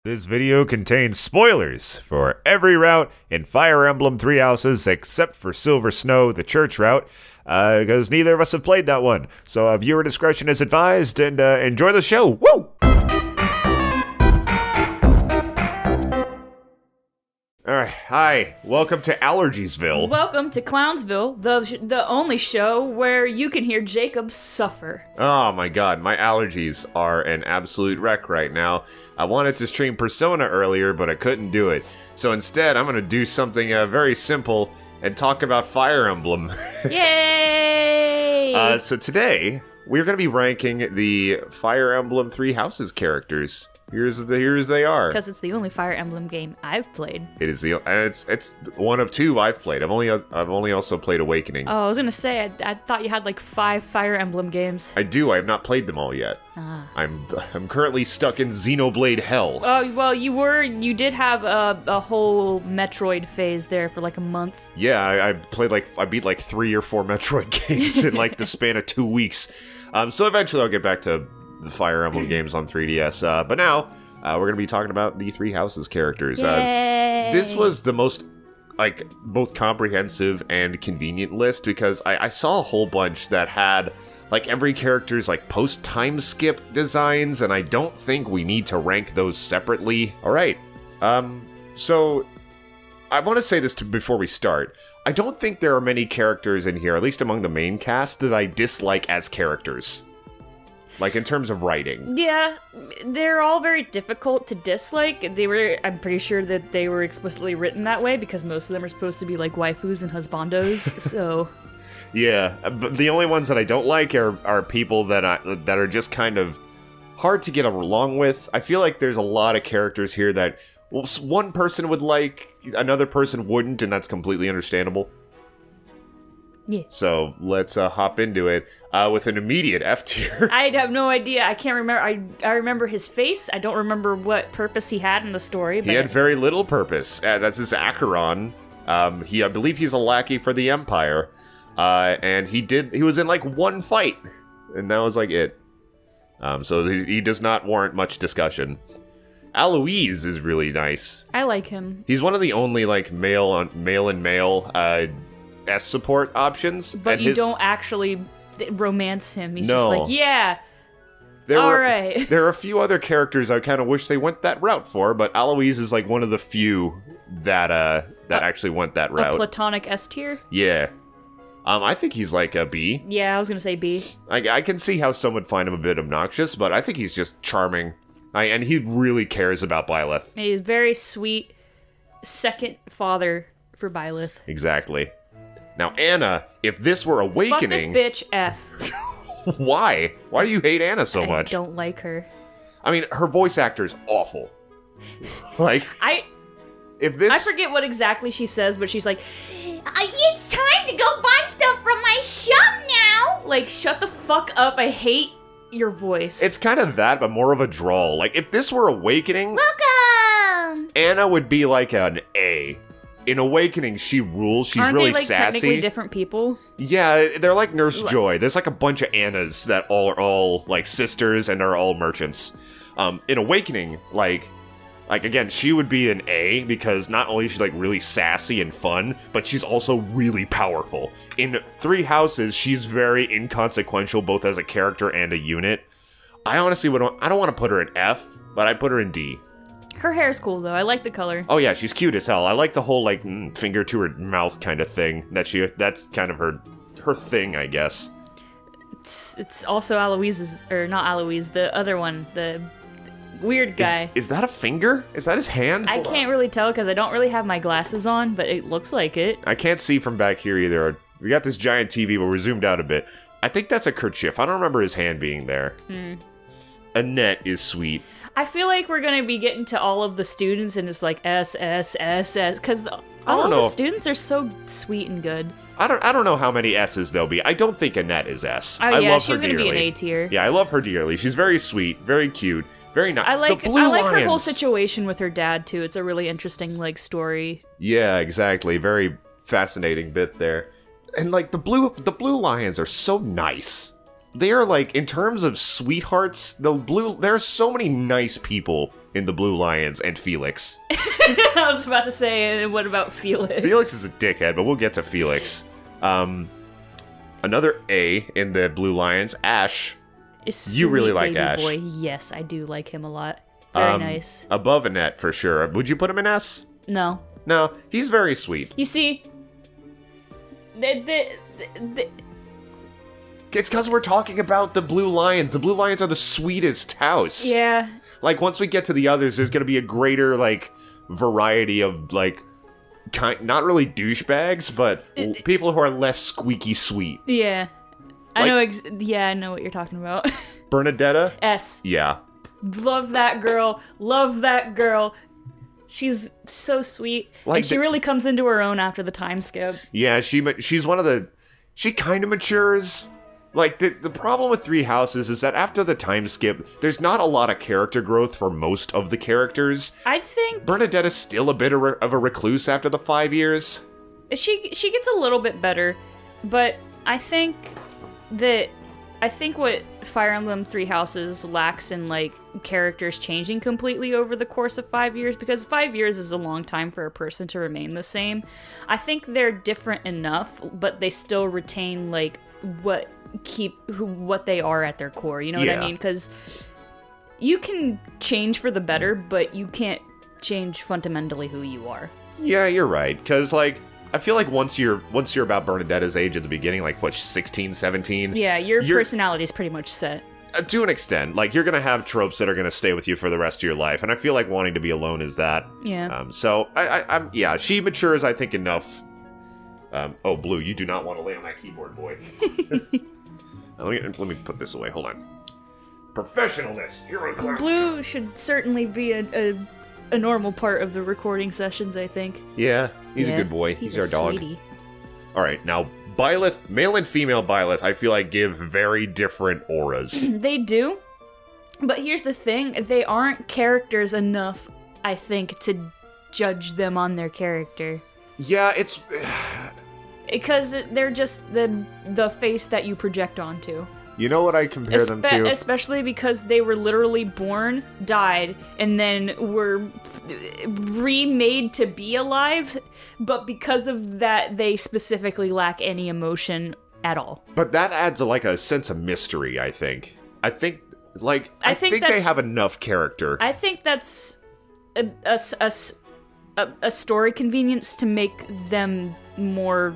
This video contains spoilers for every route in Fire Emblem Three Houses except for Silver Snow, the church route, because neither of us have played that one. So viewer discretion is advised, and enjoy the show. Woo! Alright, hi, welcome to Allergiesville. Welcome to Clownsville, the only show where you can hear Jacob suffer. Oh my god, my allergies are an absolute wreck right now. I wanted to stream Persona earlier, but I couldn't do it. So instead, I'm gonna do something very simple and talk about Fire Emblem. Yay! So today, we're gonna be ranking the Fire Emblem Three Houses characters. Here's they are. Because it's the only Fire Emblem game I've played. It is it's one of two I've played. I've only also played Awakening. Oh, I was gonna say I thought you had like 5 Fire Emblem games. I do. I have not played them all yet. Ah. I'm currently stuck in Xenoblade Hell. Oh well, you did have a whole Metroid phase there for like a month. Yeah, I beat like 3 or 4 Metroid games in like the span of 2 weeks. So eventually I'll get back to the Fire Emblem games on 3DS. But now, we're going to be talking about the Three Houses characters. This was the most, like, both comprehensive and convenient list, because I saw a whole bunch that had, like, every character's, like, post-time skip designs, and I don't think we need to rank those separately. Alright, so, I want to say this before we start. I don't think there are many characters in here, at least among the main cast, that I dislike as characters. Like, in terms of writing. Yeah, they're all very difficult to dislike. I'm pretty sure that they were explicitly written that way because most of them are supposed to be like waifus and husbandos, so... Yeah, but the only ones that I don't like are people that are just kind of hard to get along with. I feel like there's a lot of characters here that one person would like, another person wouldn't, and that's completely understandable. Yeah. So let's hop into it with an immediate F tier. I have no idea. I can't remember. I remember his face. I don't remember what purpose he had in the story. But he had very little purpose. That's his Acheron. I believe he's a lackey for the Empire. And he was in like one fight. And that was like it. So he does not warrant much discussion. Aloise is really nice. I like him. He's one of the only like male and male S support options. But you don't actually romance him. He's no. just like, yeah, alright. There are a few other characters I kind of wish they went that route for, but Aloise is like one of the few that actually went that route. A platonic S tier? Yeah. I think he's like a B. Yeah, I was gonna say B. I can see how some would find him a bit obnoxious, but I think he's just charming. And he really cares about Byleth. He's very sweet second father for Byleth. Exactly. Now, Anna, if this were Awakening... Fuck this bitch, F. Why? Why do you hate Anna so much? I don't like her. I mean, her voice actor is awful. Like... I forget what exactly she says, but she's like, it's time to go buy stuff from my shop now! Like, shut the fuck up, I hate your voice. It's kind of that, but more of a drawl. Like, if this were Awakening... Welcome! Anna would be like an A. In Awakening, she rules. She's Aren't really they, like, sassy. Technically different people? Yeah, they're like Nurse Joy. There's like a bunch of Annas that are all like sisters and are all merchants. In Awakening, like again, she would be an A because not only is she like really sassy and fun, but she's also really powerful. In Three Houses, she's very inconsequential both as a character and a unit. I honestly I don't want to put her in F, but I'd put her in D. Her hair's cool, though. I like the color. Oh, yeah, she's cute as hell. I like the whole, like, finger to her mouth kind of thing. That's kind of her thing, I guess. It's also Aloise's, or not Aloise, the other one, the weird guy. Is that a finger? Is that his hand? I can't really tell because I don't really have my glasses on, but it looks like it. I can't see from back here either. We got this giant TV, but we're zoomed out a bit. I think that's a kerchief. I don't remember his hand being there. Annette is sweet. I feel like we're gonna be getting to all of the students and it's like S, because all of the students are so sweet and good. I don't know how many S's there'll be. I don't think Annette is S. Oh, I yeah, love her she's gonna dearly. be an A tier. Yeah, I love her dearly. She's very sweet, very cute, very nice. I like her whole situation with her dad too. It's a really interesting like story. Yeah, exactly. Very fascinating bit there. And like the blue lions are so nice. They are like, in terms of sweethearts, there are so many nice people in the Blue Lions, and Felix. I was about to say, what about Felix? Felix is a dickhead, but we'll get to Felix. Another A in the Blue Lions, Ash. You really like Ash. Boy. Yes, I do like him a lot. Very nice. Above Annette, for sure. Would you put him in S? No. No, he's very sweet. You see, it's because we're talking about the Blue Lions. The Blue Lions are the sweetest house. Yeah. Like, once we get to the others, there's going to be a greater, like, variety of, like, not really douchebags, but people who are less squeaky sweet. Yeah. Like, I know what you're talking about. Bernadetta? S. Yeah. Love that girl. Love that girl. She's so sweet. Like, and she really comes into her own after the time skip. Yeah, she's one of the... She kind of matures. Like, the problem with Three Houses is that after the time skip, there's not a lot of character growth for most of the characters. I think... Bernadetta's still a bit of a recluse after the 5 years. She gets a little bit better, but I think what Fire Emblem Three Houses lacks in, like, characters changing completely over the course of 5 years, because 5 years is a long time for a person to remain the same. I think they're different enough, but they still retain, like, what they are at their core, you know what I mean? Because you can change for the better, but you can't change fundamentally who you are. Yeah, you're right, because, like, I feel like once you're about Bernadetta's age at the beginning, like, what, 16, 17? Yeah, your personality is pretty much set. To an extent. Like, you're gonna have tropes that are gonna stay with you for the rest of your life, and I feel like wanting to be alone is that. Yeah. So, yeah, she matures, I think, enough. Oh, Blue, you do not want to lay on that keyboard, boy. Let me put this away. Hold on. Professionalness. Here on Clownsville. Blue should certainly be a normal part of the recording sessions, I think. Yeah, he's a good boy. He's our dog. Sweetie. All right, now Byleth, male and female Byleth, I feel like give very different auras. They do, but here's the thing: they aren't characters enough, I think, to judge them on their character. Yeah, it's... Because they're just the face that you project onto. You know what I compare them to? Especially because they were literally born, died, and then were remade to be alive, but because of that, they specifically lack any emotion at all. But that adds a sense of mystery, I think. I think they have enough character. I think that's a story convenience to make them more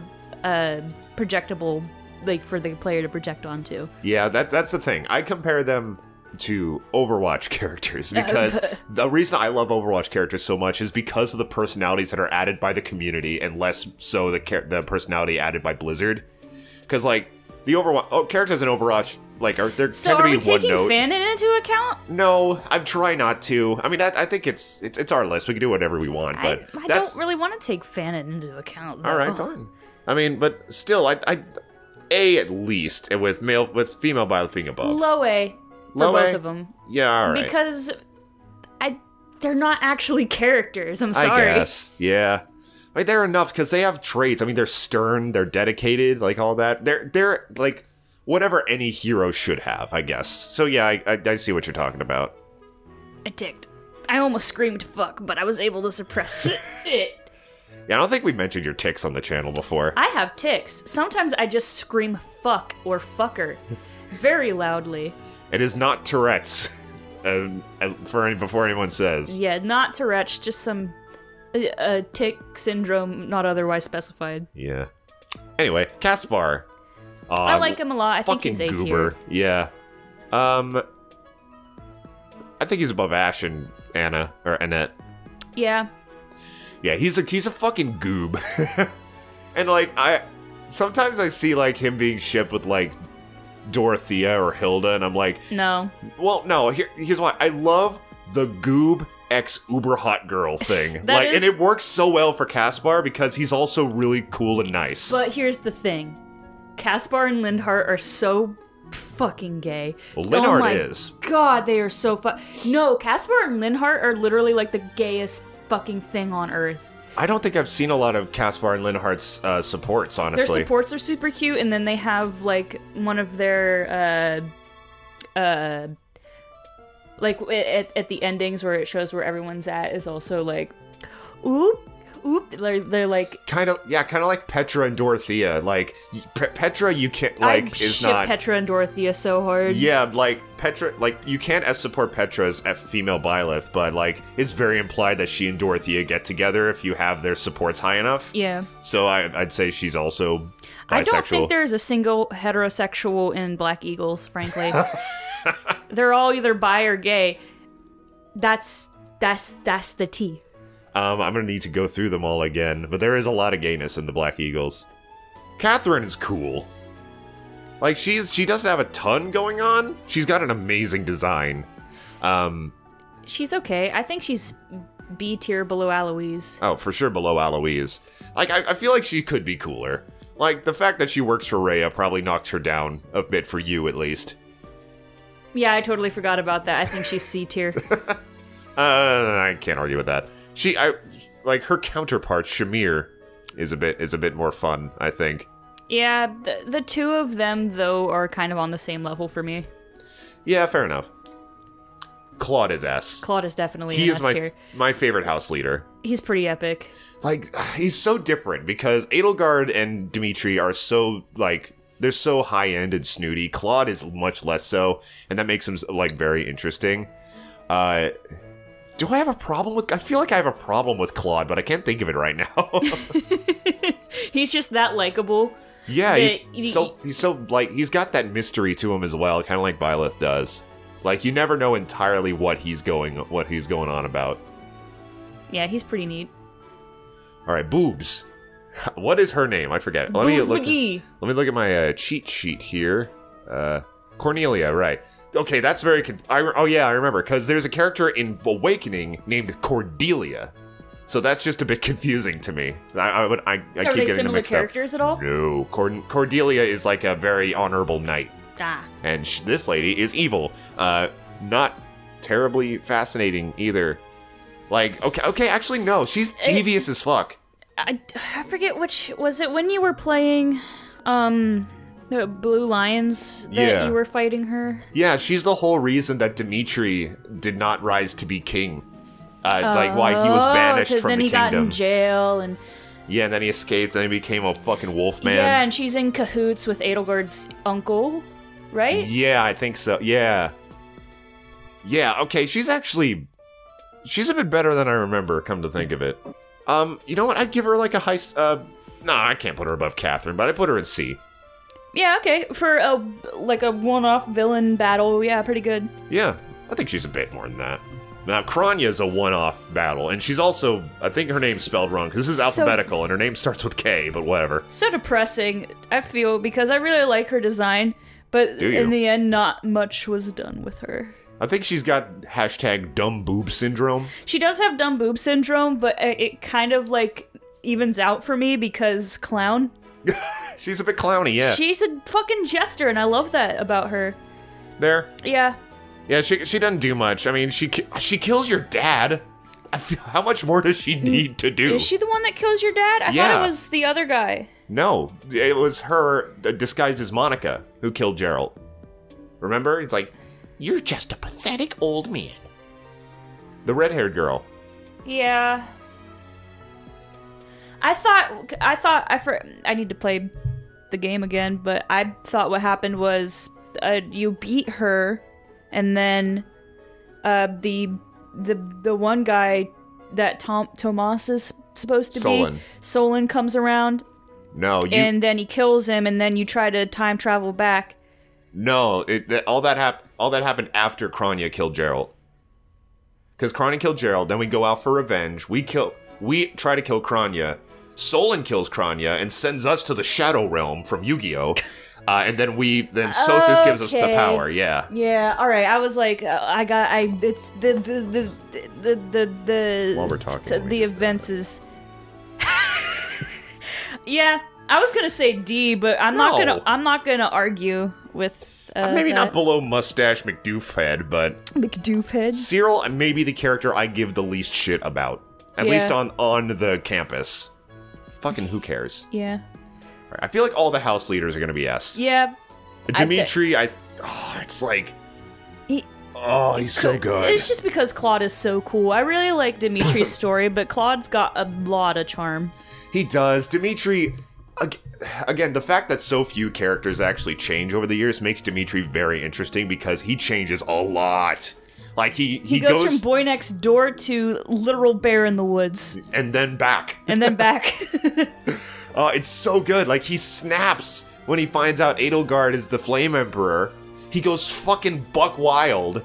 projectable, like, for the player to project onto. Yeah, that's the thing. I compare them to Overwatch characters, because the reason I love Overwatch characters so much is because of the personalities that are added by the community, and less so the personality added by Blizzard. Because, like, the characters in Overwatch, like, tend to be one note. So are we taking fanon into account? No, I'm trying not to. I mean, I think it's our list. We can do whatever we want, but I don't really want to take fanon into account, though. All right, fine. I mean, but still, I A at least, and with female Byleth being above. Low A for both of them. Yeah, all right. Because they're not actually characters. I'm sorry. I guess. Yeah. Like, they're enough because they have traits. I mean, they're stern, they're dedicated, like all that. They're like whatever any hero should have, I guess. So yeah, I see what you're talking about. I ticked. I almost screamed fuck, but I was able to suppress it. Yeah, I don't think we mentioned your tics on the channel before. I have tics. Sometimes I just scream fuck or fucker very loudly. It is not Tourette's, before anyone says. Yeah, not Tourette's, just some tic syndrome not otherwise specified. Yeah. Anyway, Caspar. I like him a lot. I think he's A tier. Yeah. I think he's above Ash and Anna, or Annette. Yeah. Yeah, he's a fucking goob. And, like, sometimes I see, like, him being shipped with, like, Dorothea or Hilda, and I'm like... No. Well, no, here's why. I love the goob ex uber hot girl thing. And it works so well for Caspar because he's also really cool and nice. But here's the thing. Caspar and Lindhart are so fucking gay. Well, Lindhart is. God, they are so No, Caspar and Lindhart are literally, like, the gayest fucking thing on earth. I don't think I've seen a lot of Caspar and Lindhart's supports, honestly. Their supports are super cute, and then they have, like, one of their like at the endings where it shows where everyone's at is also like, oop. They're like kind of like Petra and Dorothea. Like Petra, you can't like I is ship not Petra and Dorothea so hard. Yeah, like Petra, like you can't support Petra as female Byleth, but like it's very implied that she and Dorothea get together if you have their supports high enough. Yeah. So I'd say she's also bisexual. I don't think there's a single heterosexual in Black Eagles, frankly. They're all either bi or gay. That's the T. I'm gonna need to go through them all again, but there is a lot of gayness in the Black Eagles. Catherine is cool. Like, she doesn't have a ton going on. She's got an amazing design. She's okay. I think she's B tier below Aloise. Oh, for sure below Aloise. Like, I feel like she could be cooler. Like, the fact that she works for Rhea probably knocks her down a bit for you, at least. Yeah, I totally forgot about that. I think she's C tier. I can't argue with that. Like her counterpart, Shamir, is a bit more fun, I think. Yeah, the two of them though are kind of on the same level for me. Yeah, fair enough. Claude is S. Claude is definitely he an is S tier. my favorite house leader. He's pretty epic. Like he's so different because Edelgard and Dimitri are so like they're so high end and snooty. Claude is much less so, and that makes him like very interesting. Do I have a problem with... I feel like I have a problem with Claude, but I can't think of it right now. He's just that likable. Yeah, he's so like, he's got that mystery to him as well, kind of like Byleth does. Like, you never know entirely what he's going on about. Yeah, he's pretty neat. Alright, Boobs. What is her name? I forget. Boobs McGee. Let me look at my cheat sheet here. Cornelia, right. Okay, that's very... oh yeah, I remember, because there's a character in Awakening named Cordelia. So that's just a bit confusing to me. I keep getting them mixed up. Are they similar characters at all? No. Cordelia is like a very honorable knight. Ah. And this lady is evil. Not terribly fascinating either. Like, okay, actually no, she's devious as fuck. I forget which... Was it when you were playing... The Blue Lions that you were fighting her? Yeah, she's the whole reason that Dimitri did not rise to be king. Like, why he was banished from the kingdom. Then he got in jail, and... Yeah, and then he escaped, and he became a fucking wolf man. Yeah, and she's in cahoots with Edelgard's uncle, right? Yeah, I think so, yeah. Yeah, okay, she's a bit better than I remember, come to think of it. You know what, I'd give her like a high... No, I can't put her above Catherine, but I put her in C. Yeah, okay. For a one-off villain battle, yeah, pretty good. Yeah, I think she's a bit more than that. Now, Kranya's a one-off battle, and she's also, I think her name's spelled wrong, because this is alphabetical, and her name starts with K, but whatever. So depressing, I feel, because I really like her design, but in the end, not much was done with her. I think she's got hashtag dumb boob syndrome. She does have dumb boob syndrome, but it kind of, like, evens out for me, because clown... She's a bit clowny, yeah. She's a fucking jester, and I love that about her. There? Yeah. Yeah, she doesn't do much. I mean, she kills your dad. How much more does she need to do? Is she the one that kills your dad? I thought it was the other guy. No, it was her disguised as Monica who killed Geralt. Remember? It's like, you're just a pathetic old man. The red-haired girl. Yeah. I need to play the game again, but I thought what happened was you beat her, and then the one guy that Tomas is supposed to be, Solon comes around. No, and then he kills him, and then you try to time travel back. No, all that happened after Kranya killed Geralt. Because Kranya killed Geralt, then we go out for revenge. We try to kill Kranya. Solon kills Kranya and sends us to the Shadow Realm from Yu-Gi-Oh! And then Sothis gives us the power. Yeah. Yeah. All right. I was like, it's the While we're talking, the events is. Yeah, I was gonna say D, but I'm not gonna argue with. Maybe not below Mustache McDoofhead, but McDoofhead. Cyril may be the character I give the least shit about, at least on the campus. Fucking who cares? Yeah. Right, I feel like all the house leaders are gonna be S. Yeah. Dimitri, it's like... Oh, he's so good. It's just because Claude is so cool. I really like Dimitri's story, but Claude's got a lot of charm. He does. Dimitri, again, the fact that so few characters actually change over the years makes Dimitri very interesting because he changes a lot. Like, he goes from boy next door to literal bear in the woods. And then back. And then back. Oh, it's so good. Like, he snaps when he finds out Edelgard is the Flame Emperor. He goes fucking buck wild.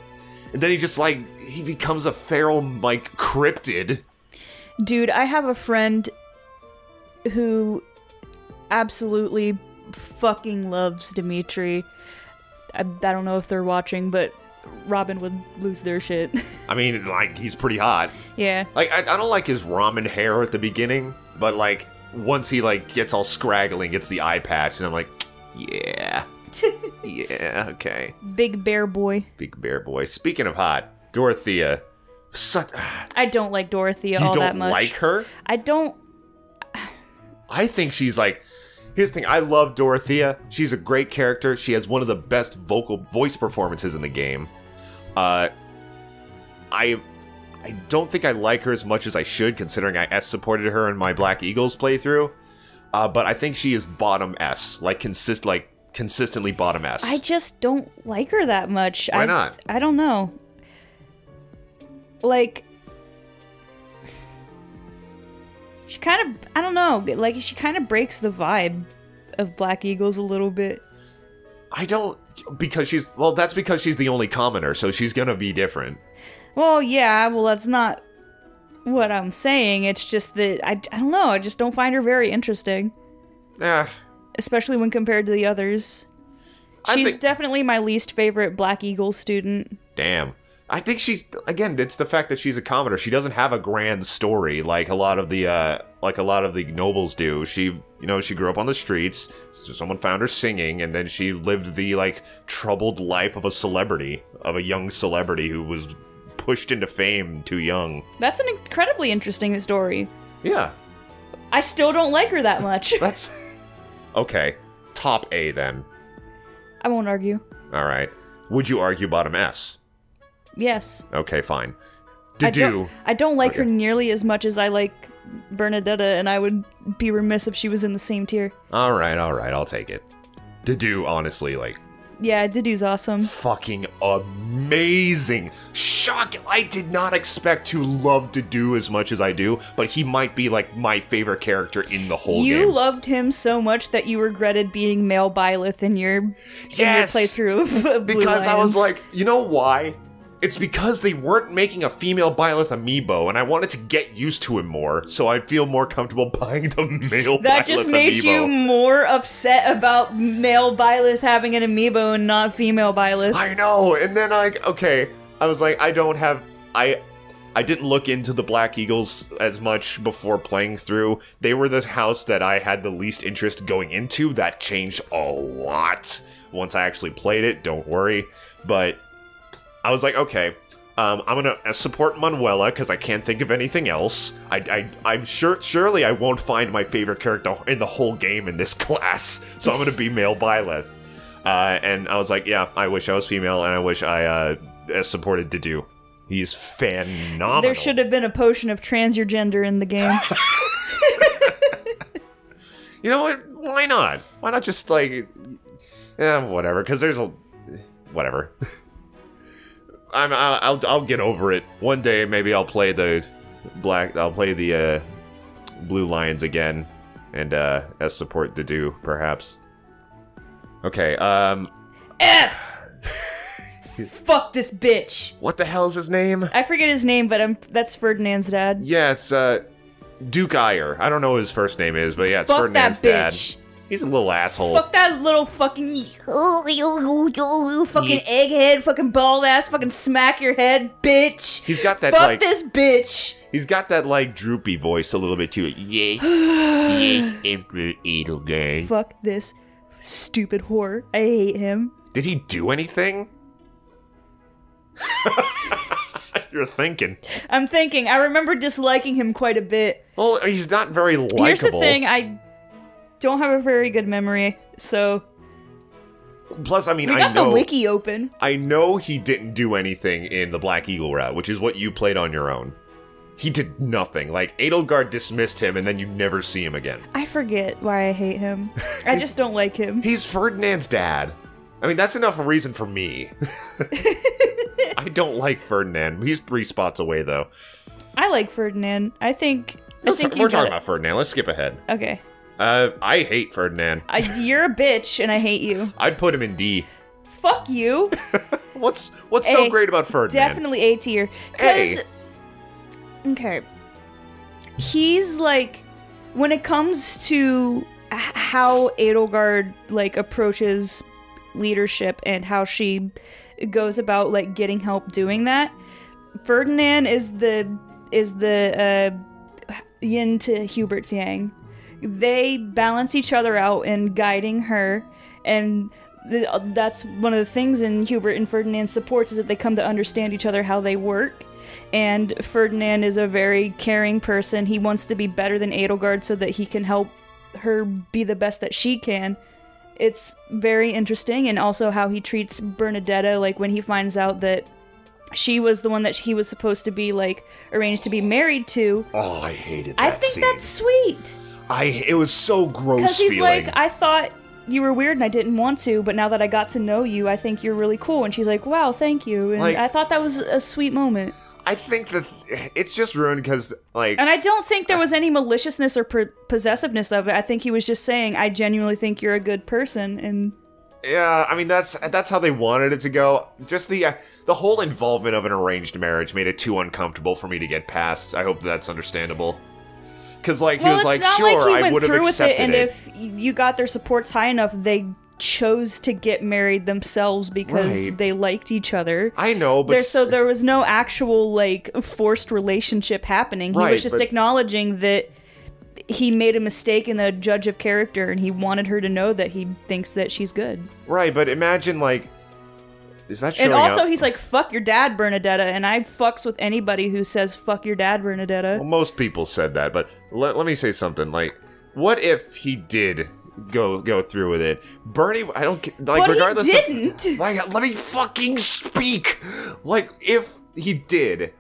And then he just, like, he becomes a feral, like, cryptid. Dude, I have a friend who absolutely fucking loves Dimitri. I don't know if they're watching, but Robin would lose their shit. I mean, like, he's pretty hot. Yeah. Like, I don't like his ramen hair at the beginning, but, like, once he, like, gets all scraggly and gets the eye patch, and I'm like, yeah. Yeah, okay. Big bear boy. Big bear boy. Speaking of hot, Dorothea. I don't like Dorothea all that much. You don't like her? I don't... I think she's like... Here's the thing, I love Dorothea. She's a great character. She has one of the best voice performances in the game. I don't think I like her as much as I should, considering I S-supported her in my Black Eagles playthrough. But I think she is bottom S, like consistently bottom S. I just don't like her that much. Why not? I don't know. Like, she kind of, I don't know, like, she kind of breaks the vibe of Black Eagles a little bit. I don't, that's because she's the only commoner, so she's gonna be different. Well, yeah, well, that's not what I'm saying. It's just that, I don't know, I just don't find her very interesting. Yeah. Especially when compared to the others. She's definitely my least favorite Black Eagle student. Damn. I think she's, again, it's the fact that she's a commoner. She doesn't have a grand story like a lot of the nobles do. She grew up on the streets, so someone found her singing, and then she lived the, like, troubled life of a young celebrity who was pushed into fame too young. That's an incredibly interesting story. Yeah. I still don't like her that much. That's... Okay. Top A, then. I won't argue. Alright. Would you argue bottom S? Yes. Okay, fine. I don't like her nearly as much as I like Bernadetta, and I would be remiss if she was in the same tier. Alright, I'll take it. Dedue, honestly, like... Yeah, Dedue's awesome. Fucking amazing. Shocking. I did not expect to love Dedue as much as I do, but he might be, like, my favorite character in the whole game. You loved him so much that you regretted being male Byleth in your playthrough of Blue Because Lions. I was like, you know why? It's because they weren't making a female Byleth amiibo, and I wanted to get used to him more, so I'd feel more comfortable buying the male Byleth amiibo. That just made you more upset about male Byleth having an amiibo and not female Byleth. I know, and then I was like, I didn't look into the Black Eagles as much before playing through. They were the house that I had the least interest going into. That changed a lot once I actually played it, don't worry, but... I was like, okay, I'm gonna support Manuela because I can't think of anything else. I'm surely I won't find my favorite character in the whole game in this class, so I'm gonna be male Byleth. And I was like, yeah, I wish I was female, and I wish I supported Dedue. He's phenomenal. There should have been a potion of transgender in the game. You know what? Why not? Why not just like, whatever? Because there's a whatever. I'll get over it. One day, maybe I'll play the Blue Lions again, and as support Dedue, perhaps. Okay, F! Fuck this bitch! What the hell is his name? I forget his name, but that's Ferdinand's dad. Yeah, it's Duke Iyer. I don't know what his first name is, but yeah, it's Fuck Ferdinand's that dad. He's a little asshole. Fuck that little fucking fucking egghead, fucking bald ass, fucking smack your head, bitch. He's got that Fuck this bitch. He's got that like droopy voice a little bit too. Yeah, Emperor Edelgard. Fuck this stupid whore. I hate him. Did he do anything? You're thinking. I'm thinking. I remember disliking him quite a bit. Well, he's not very likable. Here's the thing. I don't have a very good memory, so Plus, I mean, We got the wiki open. I know he didn't do anything in the Black Eagle route, which is what you played on your own. He did nothing. Like, Edelgard dismissed him, and then you never see him again. I forget why I hate him. I just don't like him. He's Ferdinand's dad. I mean, that's enough reason for me. I don't like Ferdinand. He's 3 spots away, though. I like Ferdinand. I think we're talking about Ferdinand. Let's skip ahead. Okay. I hate Ferdinand. You're a bitch, and I hate you. I'd put him in D. Fuck you. What's so great about Ferdinand? Definitely A tier. Okay. He's like, when it comes to how Edelgard like approaches leadership and how she goes about like getting help doing that, Ferdinand is the yin to Hubert's yang. They balance each other out in guiding her, and that's one of the things in Hubert and Ferdinand's supports is that they come to understand each other, how they work. And Ferdinand is a very caring person. He wants to be better than Edelgard so that he can help her be the best that she can. It's very interesting, and also how he treats Bernadetta, like when he finds out that she was the one that he was supposed to be like arranged to be married to. Oh, I hated that I think scene. That's sweet. It was so gross. Because he's feeling. like, I thought you were weird and I didn't want to, but now that I got to know you, I think you're really cool. And she's like, wow, thank you. And like, I thought that was a sweet moment. I think that it's just ruined because, like... And I don't think there was any maliciousness or possessiveness of it. I think he was just saying, I genuinely think you're a good person, and... Yeah, I mean, that's how they wanted it to go. Just the whole involvement of an arranged marriage made it too uncomfortable for me to get past. I hope that's understandable. Because, like, he was like, sure, I would have accepted it. And if you got their supports high enough, they chose to get married themselves because they liked each other. I know, but... So there was no actual, like, forced relationship happening. He was just acknowledging that he made a mistake in the judge of character, and he wanted her to know that he thinks that she's good. Right, but imagine, like... Is that showing And also, up? he's like, fuck your dad, Bernadetta, and I fucks with anybody who says, fuck your dad, Bernadetta. Well, most people said that, but let me say something. Like, what if he did... go through with it? Bernie, I don't like. But regardless, he didn't. Like, let me fucking speak. Like, if he did,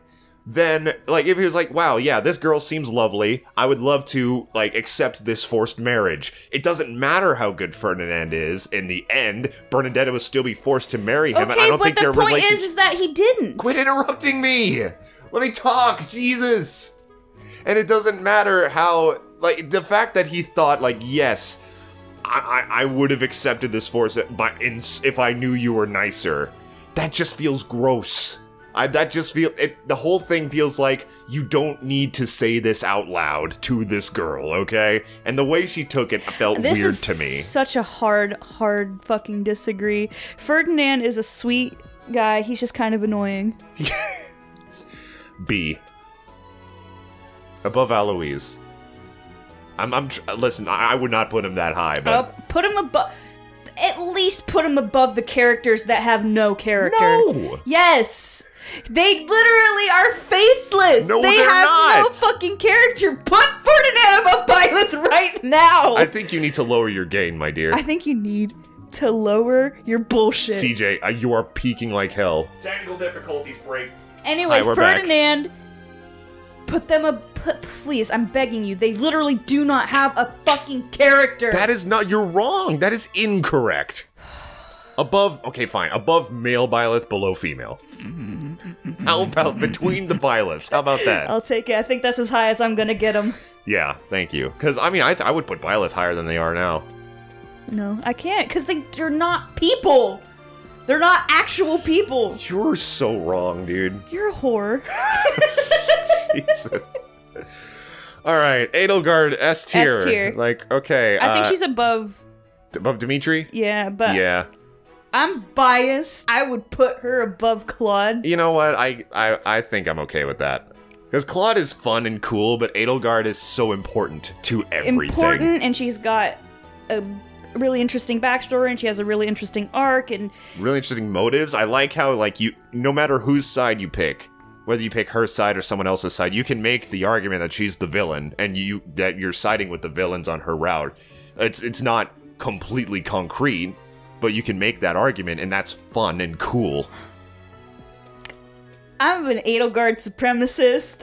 then like, if he was like, wow, yeah, this girl seems lovely. I would love to like accept this forced marriage. It doesn't matter how good Ferdinand is. In the end, Bernadetta would still be forced to marry him. Okay, and I don't but think the their point relationship... is that he didn't. Quit interrupting me. Let me talk. Jesus. And it doesn't matter how, like, the fact that he thought, like, yes, I would have accepted this force if I knew you were nicer. That just feels gross. The whole thing feels like you don't need to say this out loud to this girl, okay? And the way she took it felt weird to me. This is such a hard fucking disagree. Ferdinand is a sweet guy. He's just kind of annoying. B. Above Aloise. Listen, I would not put him that high, but... Put him above... At least put him above the characters that have no character. No! Yes! They literally are faceless! No, they they're have not! no fucking character! Put Ferdinand above Byleth right now! I think you need to lower your gain, my dear. I think you need to lower your bullshit. CJ, you are peaking like hell. Technical difficulties break. Anyway, Hi, we're Ferdinand... back. Put them please, I'm begging you. They literally do not have a fucking character. That is not, you're wrong. That is incorrect. Above, okay, fine. Above male Byleth, below female. How about between the Byleths? How about that? I'll take it. I think that's as high as I'm gonna get them. Yeah, thank you. Because, I mean, I would put Byleth higher than they are now. No, I can't, because they're not people. They're not actual people. You're so wrong, dude. You're a whore. Jesus. Alright, Edelgard, S tier. S tier. Like, okay. I think she's above... Above Dimitri? Yeah, but... Yeah. I'm biased. I would put her above Claude. You know what? I think I'm okay with that. Because Claude is fun and cool, but Edelgard is so important to everything. Important, and she's got a really interesting backstory, and she has a really interesting arc, and... Really interesting motives. I like how, like, no matter whose side you pick, whether you pick her side or someone else's side, you can make the argument that she's the villain, and that you're siding with the villains on her route. It's not completely concrete, but you can make that argument, and that's fun and cool. I'm an Edelgard supremacist.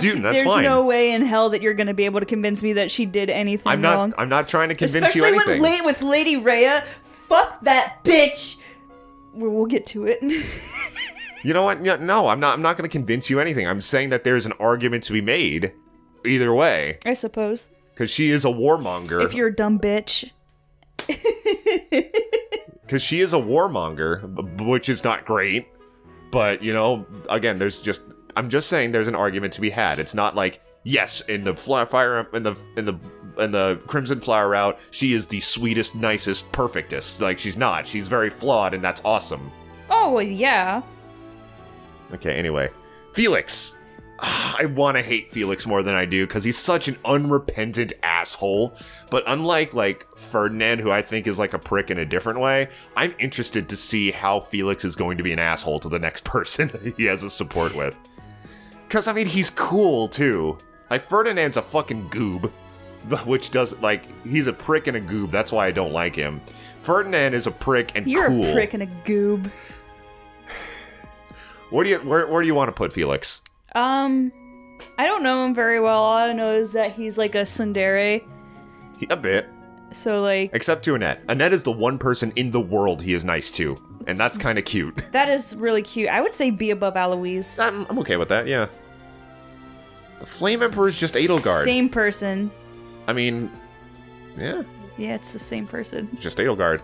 Dude, that's there's fine. no way in hell that you're going to be able to convince me that she did anything wrong. I'm not trying to convince Especially you anything. when with Lady Rhea, fuck that bitch. We'll get to it. You know what? No, I'm not going to convince you anything. I'm saying that there's an argument to be made either way. I suppose. Because she is a warmonger. If you're a dumb bitch. Because she is a warmonger, which is not great. But, you know, again, I'm just saying there's an argument to be had. It's not like, yes, in the in the Crimson Flower route, she is the sweetest, nicest, perfectest. Like, she's not. She's very flawed, and that's awesome. Oh, well, yeah. Okay, anyway. Felix. I want to hate Felix more than I do, because he's such an unrepentant asshole. But unlike, like, Ferdinand, who I think is, like, a prick in a different way, I'm interested to see how Felix is going to be an asshole to the next person that he has a support with. Because, I mean, he's cool, too. Like, Ferdinand's a fucking goob, which does, like, he's a prick and a goob. That's why I don't like him. Ferdinand is a prick and You're cool. a prick and a goob. Where do you want to put Felix? I don't know him very well. All I know is that he's like a tsundere. A bit. So, like... Except to Annette. Annette is the one person in the world he is nice to. And that's kind of cute. That is really cute. I would say be above Eloise. I'm okay with that, yeah. The Flame Emperor is just Edelgard. Same person. I mean, yeah. Yeah, it's the same person. Just Edelgard.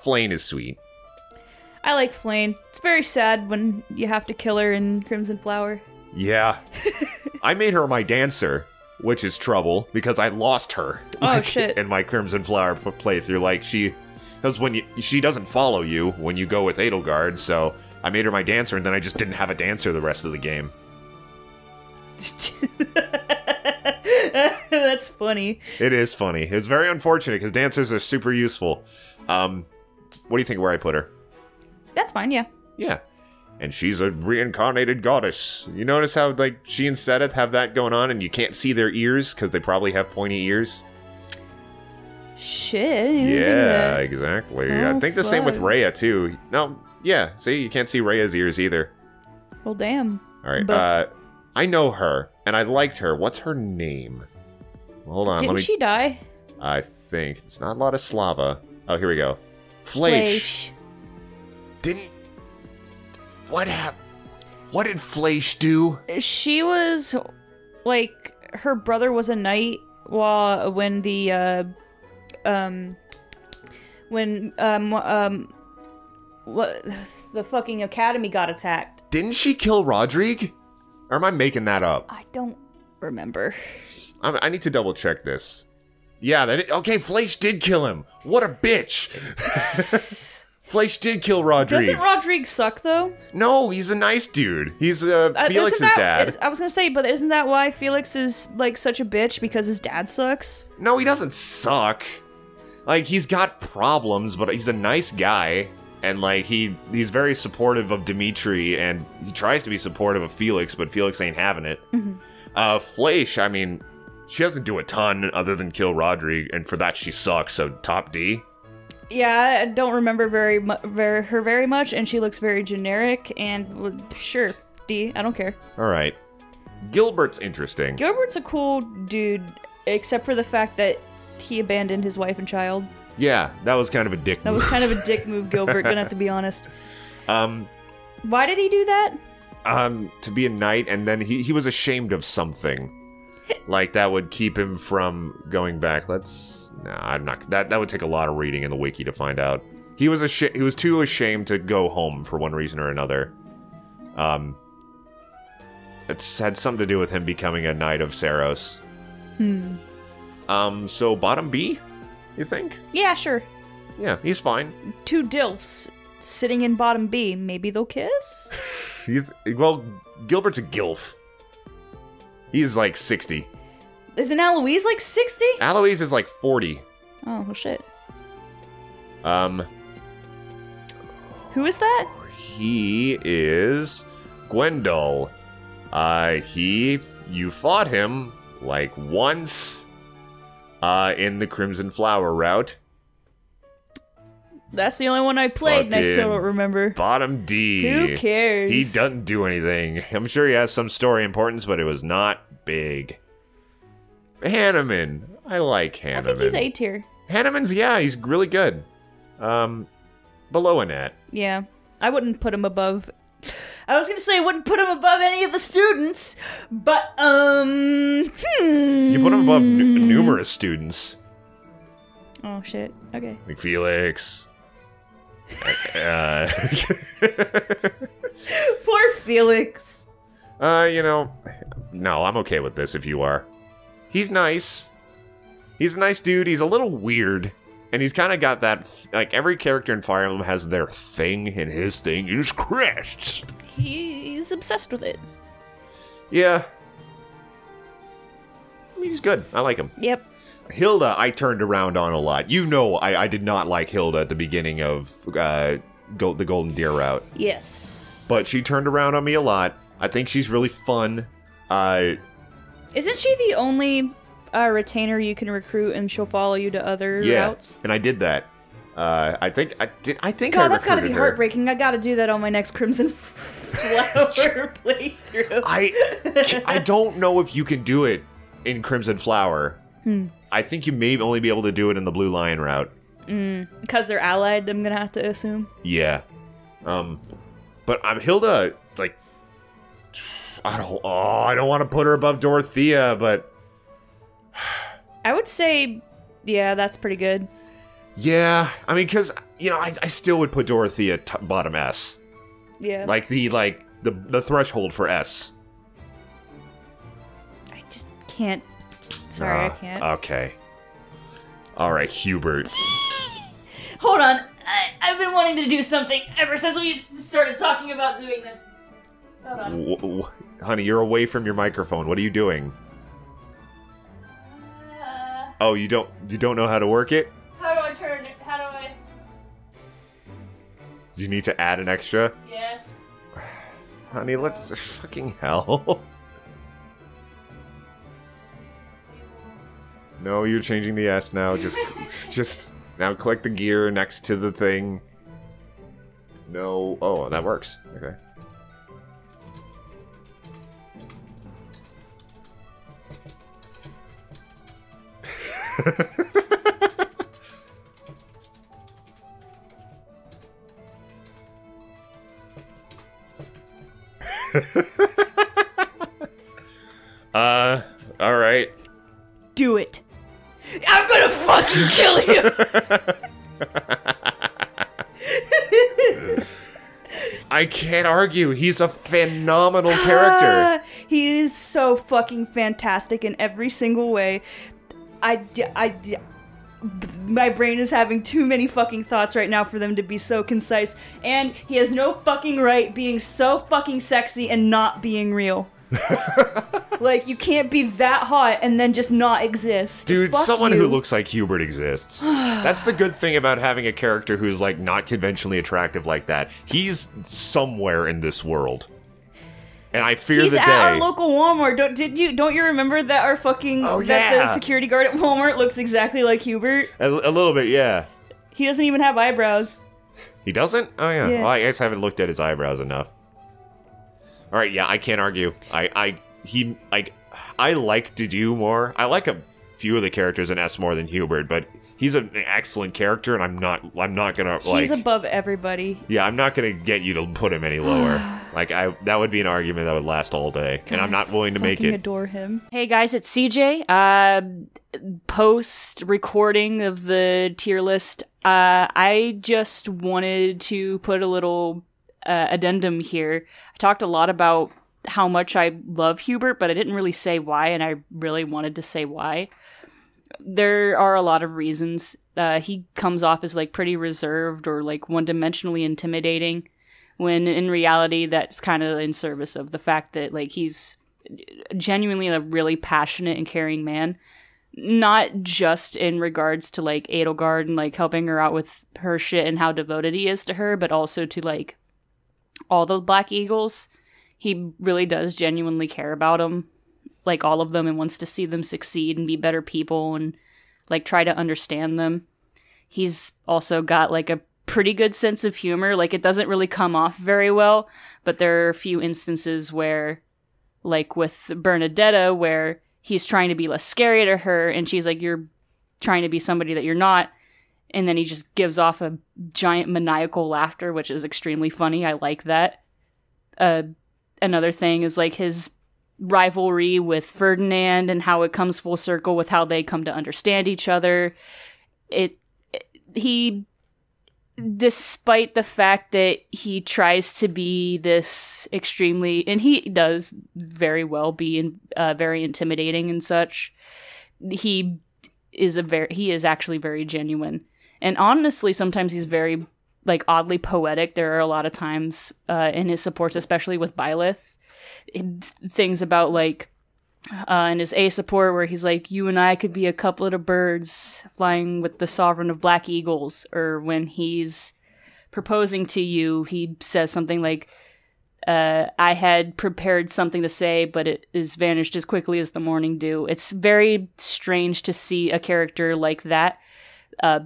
Flame is sweet. I like Flame. It's very sad when you have to kill her in Crimson Flower. Yeah. I made her my dancer, which is trouble, because I lost her. Oh, shit. In my Crimson Flower playthrough. Like, because she doesn't follow you when you go with Edelgard, so I made her my dancer, and then I just didn't have a dancer the rest of the game. That's funny. It is funny. It's very unfortunate, because dancers are super useful. What do you think where I put her? That's fine, yeah. Yeah. And she's a reincarnated goddess. You notice how, like, she and Seth have that going on, and you can't see their ears, because they probably have pointy ears? Shit. Yeah, exactly. Oh, I think the same with fuck. Rhea, too. No, yeah, see, you can't see Rhea's ears either. Well, damn. Alright, But- I know her, and I liked her. What's her name? Hold on, Didn't she die? I think. It's not Ladislava. Oh, here we go. Fleisch. Didn't... What happened? What did Fleisch do? She was, like, her brother was a knight when the, what, the fucking academy got attacked. Didn't she kill Rodrigue? Or am I making that up? I don't remember. I need to double check this. Yeah, okay, Fleisch did kill him. What a bitch. Fleisch did kill Rodrigue. Doesn't Rodrigue suck, though? No, he's a nice dude. He's Felix's dad. I was gonna say, but isn't that why Felix is, like, such a bitch? Because his dad sucks? No, he doesn't suck. Like, he's got problems, but he's a nice guy. And, like, he's very supportive of Dimitri, and he tries to be supportive of Felix, but Felix ain't having it. Mm-hmm. Fleisch, I mean, she doesn't do a ton other than kill Rodrigue, and for that she sucks, so top D. Yeah, I don't remember her very much, and she looks very generic, and well, sure, D, I don't care. Alright. Gilbert's interesting. Gilbert's a cool dude, except for the fact that he abandoned his wife and child. Yeah, that was kind of a dick move. That was kind of a dick move, Gilbert, gonna have to be honest. Why did he do that? To be a knight, and then he was ashamed of something. Like, that would keep him from going back. I'm not. That would take a lot of reading in the wiki to find out. He was too ashamed to go home for one reason or another. It's had something to do with him becoming a knight of Saros. So bottom B, you think? Yeah, sure. Yeah, he's fine. Two dilfs sitting in bottom B. Maybe they'll kiss? Well, Gilbert's a gilf. He's like 60. Isn't Eloise like 60? Eloise is like 40. Oh, well, shit. Who is that? He is Gwendol. You fought him like once in the Crimson Flower route. That's the only one I played, and I still don't remember. Bottom D. Who cares? He doesn't do anything. I'm sure he has some story importance, but it was not big. Hanneman. I like Hanneman. I think he's A tier. Hanneman's, yeah, he's really good. Below Annette. Yeah. I wouldn't put him above... I was gonna say I wouldn't put him above any of the students, but, You put him above numerous students. Oh, shit. Okay. Like Felix. Poor Felix. No, I'm okay with this if you are. He's nice. He's a nice dude. He's a little weird. And he's kind of got that, like, every character in Fire Emblem has their thing, and his thing is crests. He's obsessed with it. Yeah. I mean, he's good. I like him. Yep. Hilda, I turned around on a lot. You know, I did not like Hilda at the beginning of the Golden Deer route. Yes. But she turned around on me a lot. I think she's really fun. Isn't she the only retainer you can recruit, and she'll follow you to other routes? And I did that. I think God, that's gotta be heartbreaking. I gotta do that on my next Crimson Flower playthrough. I don't know if you can do it in Crimson Flower. I think you may only be able to do it in the Blue Lion route. Because they're allied, I'm gonna have to assume. Yeah. But I'm Hilda, like, I don't want to put her above Dorothea, but I would say, yeah, that's pretty good. Yeah, I mean, because, I still would put Dorothea bottom S. Yeah. Like, the threshold for S. I just can't. Sorry, I can't. Okay. Alright, Hubert. Hold on. I've been wanting to do something ever since we started talking about doing this. Hold on. Honey, you're away from your microphone. What are you doing? Oh, you don't know how to work it? How do I turn it? How do I... Do you need to add an extra? Yes. Honey, let's... Fucking hell. No, you're changing the S now. Just now click the gear next to the thing. No. Oh, that works. Okay. All right. Do it. I'm gonna fucking kill you! I can't argue. He's a phenomenal character. He is so fucking fantastic in every single way. My brain is having too many fucking thoughts right now for them to be so concise. And he has no fucking right being so fucking sexy and not being real. Like, you can't be that hot and then just not exist. Dude, Fuck someone you. who looks like Hubert exists. That's the good thing about having a character who's, like, not conventionally attractive like that. He's somewhere in this world. And I fear the day. He's at our local Walmart. Don't you remember that our fucking that the security guard at Walmart looks exactly like Hubert? A little bit, yeah. He doesn't even have eyebrows. He doesn't? Oh yeah. Yeah. Well, I guess I haven't looked at his eyebrows enough. All right, yeah, I can't argue. I like Didu more. I like a few of the characters in S more than Hubert, but he's an excellent character, and I'm not gonna like. He's above everybody. Yeah, I'm not gonna get you to put him any lower. That would be an argument that would last all day, and I'm not willing to make it. I adore him. Hey guys, it's CJ. Post recording of the tier list, I just wanted to put a little addendum here. I talked a lot about how much I love Hubert, but I didn't really say why, and I really wanted to say why. There are a lot of reasons. He comes off as like pretty reserved or like one-dimensionally intimidating, when in reality that's kind of in service of the fact that like he's genuinely a really passionate and caring man. Not just in regards to like Edelgard and like helping her out with her shit and how devoted he is to her, but also to like all the Black Eagles. He really does genuinely care about them, like all of them, and wants to see them succeed and be better people and like try to understand them. He's also got like a pretty good sense of humor. Like, it doesn't really come off very well, but there are a few instances where, like with Bernadetta, where he's trying to be less scary to her, and she's like, you're trying to be somebody that you're not, and then he just gives off a giant maniacal laughter, which is extremely funny. I like that. Another thing is, like, his rivalry with Ferdinand and how it comes full circle with how they come to understand each other. He, despite the fact that he tries to be this extremely, and he does very well be very intimidating and such, he is actually very genuine. And honestly, sometimes he's very, like, oddly poetic. There are a lot of times in his supports, especially with Byleth, things about, like, in his A support where he's like, you and I could be a couplet of birds flying with the sovereign of black eagles. Or when he's proposing to you, he says something like, I had prepared something to say, but it is vanished as quickly as the morning dew. It's very strange to see a character like that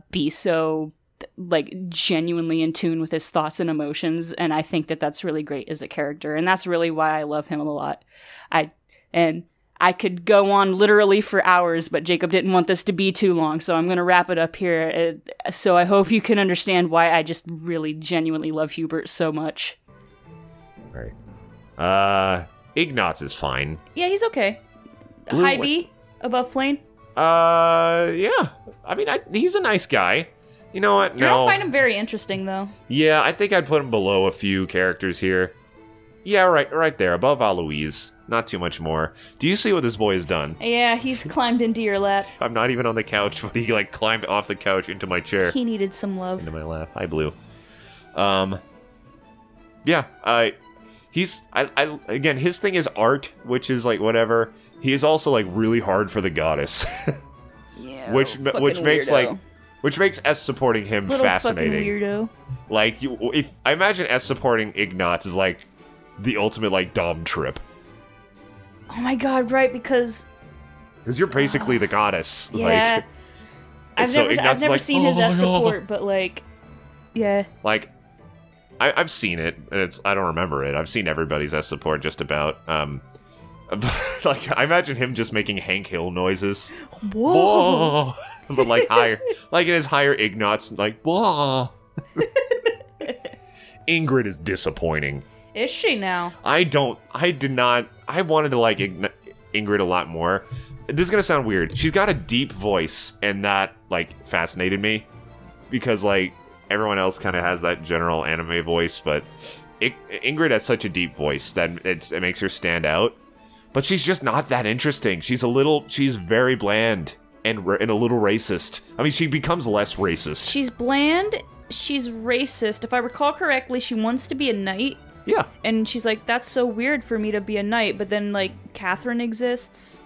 be so, like, genuinely in tune with his thoughts and emotions, and I think that that's really great as a character, and that's really why I love him a lot. I could go on literally for hours, but Jacob didn't want this to be too long, so I'm going to wrap it up here. So I hope you can understand why I just really genuinely love Hubert so much. Alright. Ignatz is fine. Yeah, he's okay. Blue, High B above Flame. Yeah. I mean, he's a nice guy. You know what? I don't find him very interesting, though. Yeah, I think I'd put him below a few characters here. Yeah, right there, above Aloise. Not too much more. Do you see what this boy has done? Yeah, he's climbed into your lap. I'm not even on the couch, but he, like, climbed off the couch into my chair. He needed some love. Into my lap. Hi, Blue. Yeah, again, his thing is art, which is, like, whatever. He is also, like, really hard for the goddess. Yeah, which makes, like, which makes S supporting him little fascinating. Weirdo. Like, if I imagine S supporting Ignatz is, like, the ultimate, like, dom trip. Oh my god, right, because you're basically the goddess. Yeah. Like, I've never seen his S support, but, like, yeah. Like, I've seen it, and I don't remember it. I've seen everybody's S support just about. Like, I imagine him just making Hank Hill noises. Whoa! Whoa! But, like, higher. Like, in his higher Ignatz, like, whoa! Ingrid is disappointing. Is she now? I wanted to like Ingrid a lot more. This is gonna sound weird. She's got a deep voice, and that, like, fascinated me. Because, like, everyone else kind of has that general anime voice, but Ingrid has such a deep voice that it makes her stand out. But she's just not that interesting. She's very bland and a little racist. I mean, she becomes less racist. She's bland, she's racist. If I recall correctly, she wants to be a knight. Yeah. And she's like, that's so weird for me to be a knight, but then, like, Catherine exists.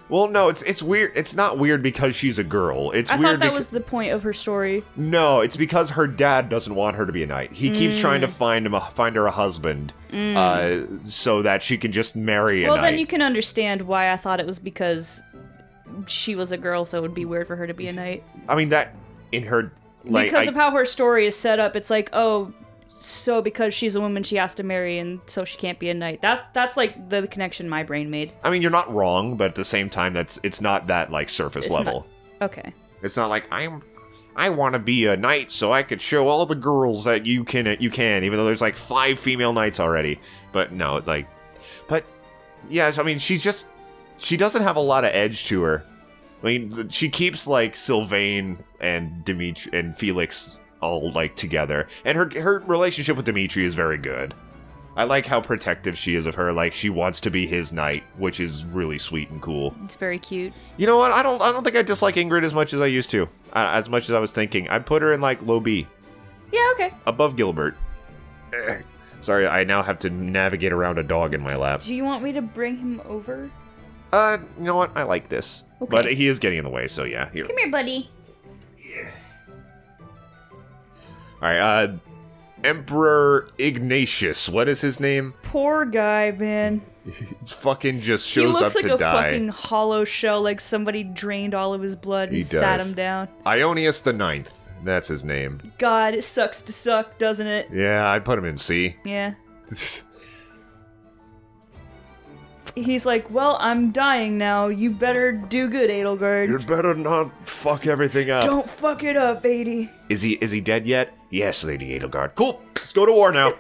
Well, no, it's weird. It's not weird because she's a girl. It's I weird thought that was the point of her story. No, it's because her dad doesn't want her to be a knight. He keeps trying to find her a husband, so that she can just marry a knight. Well, then you can understand why I thought it was because she was a girl, so it would be weird for her to be a knight. I mean, that in her, like, because of how her story is set up, it's like, oh, so because she's a woman, she has to marry, and so she can't be a knight. That's like the connection my brain made. I mean, you're not wrong, but at the same time, it's not that, like, surface level. Okay. It's not like I want to be a knight so I could show all the girls that you can, even though there's, like, 5 female knights already. But no, like, but yeah, I mean, she doesn't have a lot of edge to her. I mean, she keeps, like, Sylvain and Dimitri and Felix all, like, together, and her relationship with Dimitri is very good. I like how protective she is of her. Like, she wants to be his knight, which is really sweet and cool. It's very cute. You know what? I don't think I dislike Ingrid as much as I used to. As much as I was thinking, I'd put her in, like, low B. Yeah, okay. Above Gilbert. Sorry, I now have to navigate around a dog in my lap. Do you want me to bring him over? You know what? I like this. Okay. But he is getting in the way, so yeah. Here. Come here, buddy. Yeah. Alright, Emperor Ignatius. What is his name? Poor guy, man. He fucking just shows up to die. He looks like a fucking hollow shell, like somebody drained all of his blood and sat him down. Ionius the Ninth. That's his name. God, it sucks to suck, doesn't it? Yeah, I'd put him in C. Yeah. He's like, well, I'm dying now. You better do good, Edelgard. You better not fuck everything up. Don't fuck it up, Adie. Is he dead yet? Yes, Lady Edelgard. Cool. Let's go to war now.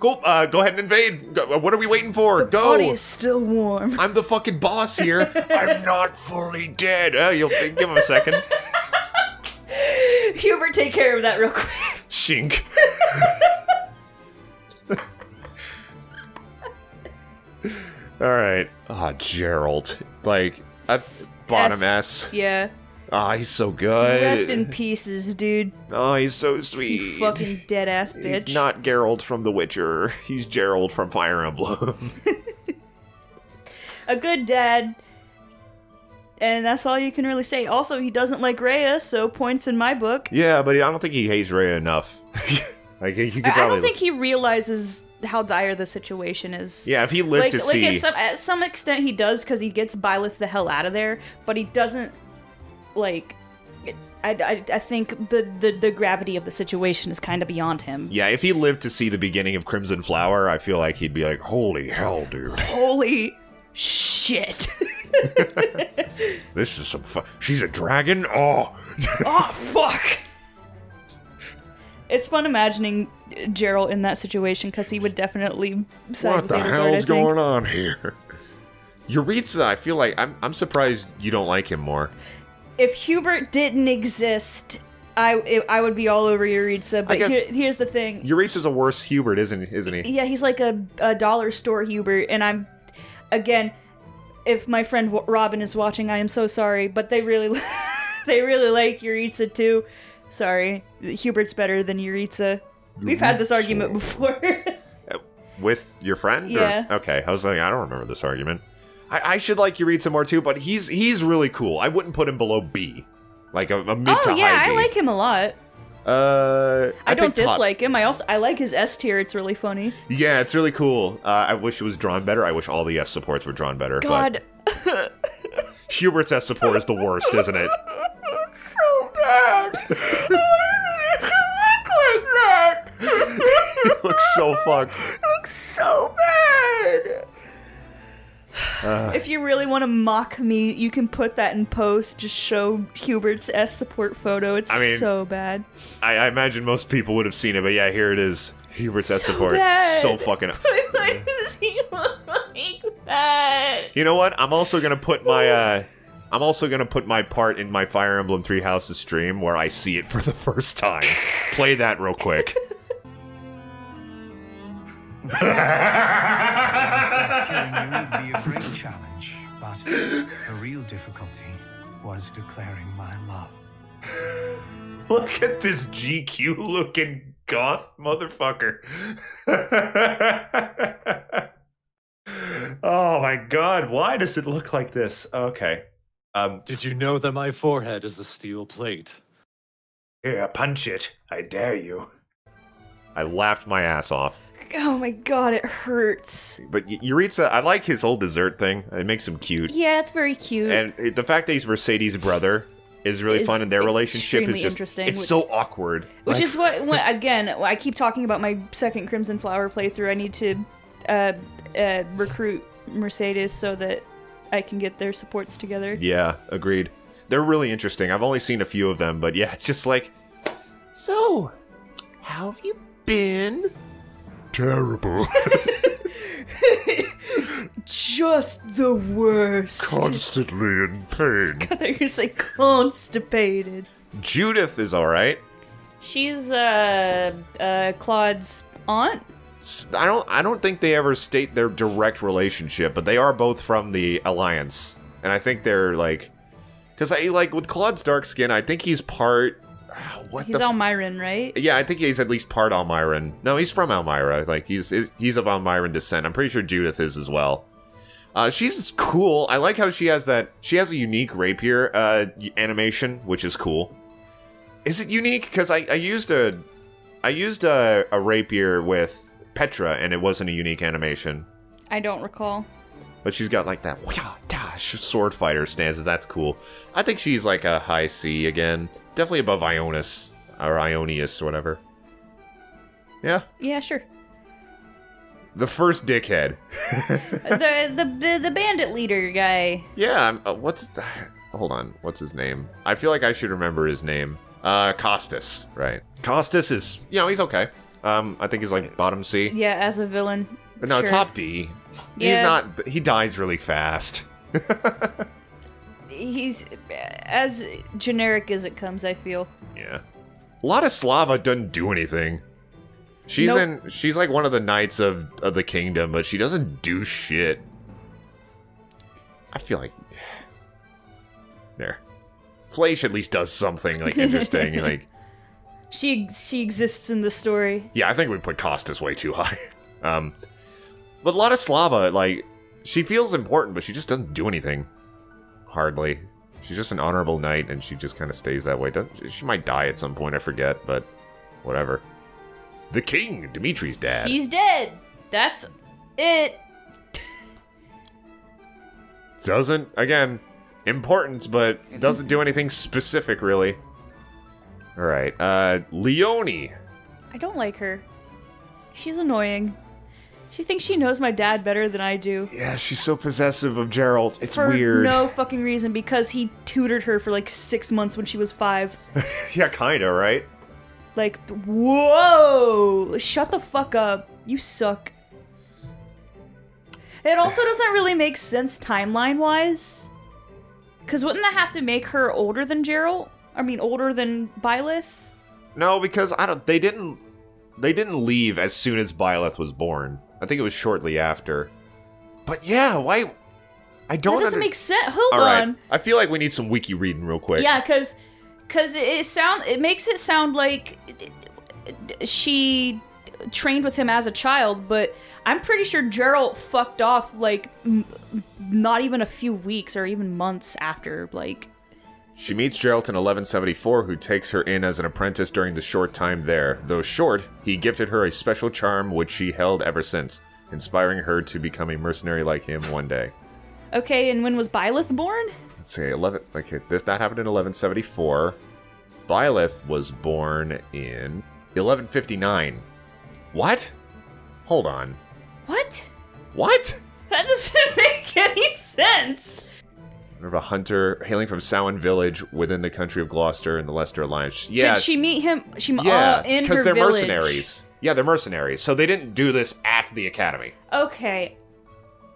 Cool. Go ahead and invade. What are we waiting for? The Go. body is still warm. I'm the fucking boss here. I'm not fully dead. You'll give him a second. Hubert, take care of that real quick. Shink. All right. Ah, Gerald. Like, bottom S. Yeah. Ah, he's so good. Rest in pieces, dude. Oh, he's so sweet. You fucking dead ass bitch. He's not Geralt from The Witcher. He's Gerald from Fire Emblem. A good dad. And that's all you can really say. Also, he doesn't like Rhea, so points in my book. Yeah, but I don't think he hates Rhea enough. Like, he could probably... I don't think he realizes how dire the situation is. Yeah, if he lived to see... At some extent he does, because he gets Byleth the hell out of there, but he doesn't, like... I think the gravity of the situation is kind of beyond him. Yeah, if he lived to see the beginning of Crimson Flower, I feel like he'd be like, holy hell, dude. Holy shit. This is some fun. She's a dragon? Oh. Oh, fuck. It's fun imagining Geralt in that situation, because he would definitely side with Edelgard, hell's going on here? Yuritsa, I feel like I'm surprised you don't like him more. If Hubert didn't exist, I would be all over Yuritsa, but here's the thing. Yuritsa's a worse Hubert, isn't he? Yeah, he's like a dollar store Hubert, and again, if my friend Robin is watching, I am so sorry, but they really they really like Yuritsa too. Sorry, Hubert's better than Yuritsa. We've had this argument before. With your friend? Yeah. Or? Okay, I was like, I don't remember this argument. I should like Yuritsa more too, but he's really cool. I wouldn't put him below B. Like a mid to high B. Oh yeah, I like him a lot. I don't dislike him. I like his S tier. It's really funny. Yeah, it's really cool. I wish it was drawn better. I wish all the S supports were drawn better. God. But Hubert's S support is the worst, isn't it? It's so bad. Why does it look like that? It looks so fucked. It looks so bad. If you really want to mock me, you can put that in post. Just show Hubert's S support photo. It's so bad. I imagine most people would have seen it, but yeah, here it is. Hubert's S support. Bad. So fucking... Why does he look like that? You know what? I'm also gonna put my my part in my Fire Emblem Three Houses stream where I see it for the first time. Play that real quick. That would be a great challenge, but the real difficulty was declaring my love. Look at this GQ looking goth motherfucker. Oh my god, why does it look like this? Okay. Did you know that my forehead is a steel plate? Here, punch it. I dare you. I laughed my ass off. Oh my god, it hurts. But Yuritsa, I like his whole dessert thing. It makes him cute. Yeah, it's very cute. And the fact that he's Mercedes' brother is really fun, and their relationship is just interesting. It's so awkward. Which is what again, I keep talking about my second Crimson Flower playthrough. I need to recruit Mercedes so that I can get their supports together. Yeah, agreed. They're really interesting. I've only seen a few of them, but yeah, it's just like, so, how have you been? Terrible. Just the worst. Constantly in pain. I thought you were gonna say constipated. Judith is alright. She's Claude's aunt. I don't think they ever state their direct relationship, but they are both from the Alliance. And I think they're like, because I like with Claude's dark skin, I think he's part He's Almiran, right? Yeah, I think he's at least part Almiran. No, he's from Almira. Like he's of Almiran descent. I'm pretty sure Judith is as well. She's cool. I like how she has a unique rapier animation, which is cool. Is it unique? Because I used a rapier with Petra, and it wasn't a unique animation. I don't recall. But she's got like that sword fighter stances. That's cool. I think she's like a high C again. Definitely above Ionis or Ionius or whatever. Yeah. Yeah, sure. The first dickhead. the bandit leader guy. Yeah. Hold on. What's his name? I feel like I should remember his name. Costas. Right. Costas is, he's okay. I think he's like bottom C. Yeah, as a villain. But no, sure. top D. Yeah. He's not. He dies really fast. He's as generic as it comes, I feel. Yeah. Slava doesn't do anything. She's Nope. She's like one of the knights of the kingdom, but she doesn't do shit. I feel like there. Fleisch at least does something like interesting. Like She exists in the story. yeah, I think we put Costas way too high. But Slava, like, she feels important, but she just doesn't do anything. Hardly. She's just an honorable knight, and she just kind of stays that way. She might die at some point, I forget, but whatever. The king, Dimitri's dad. He's dead. That's it. Doesn't, again, important, but doesn't do anything specific, really. Alright, Leonie. I don't like her. She's annoying. She thinks she knows my dad better than I do. Yeah, she's so possessive of Geralt. It's For weird. no fucking reason, because he tutored her for like 6 months when she was 5. Yeah, kinda, right? Like, whoa! Shut the fuck up. You suck. It also doesn't really make sense timeline-wise. Because wouldn't that have to make her older than Geralt? I mean, older than Byleth? No, because they didn't leave as soon as Byleth was born. I think it was shortly after. But yeah, why? I don't. That doesn't make sense. Hold All right. on. I feel like we need some wiki reading real quick. Yeah, because it makes it sound like she trained with him as a child, but I'm pretty sure Geralt fucked off like not even a few weeks or even months after, like. She meets Geralt in 1174, who takes her in as an apprentice during the short time there. Though short, he gifted her a special charm which she held ever since, inspiring her to become a mercenary like him one day. Okay, and when was Byleth born? Let's say that happened in 1174. Byleth was born in 1159. What? Hold on. What? What? That doesn't make any sense. Of a hunter hailing from Samhain village within the country of Gloucester in the Leicester Alliance. Yeah, Did she meet him? yeah, in her because they're village. mercenaries. Yeah, they're mercenaries. So they didn't do this at the academy. Okay.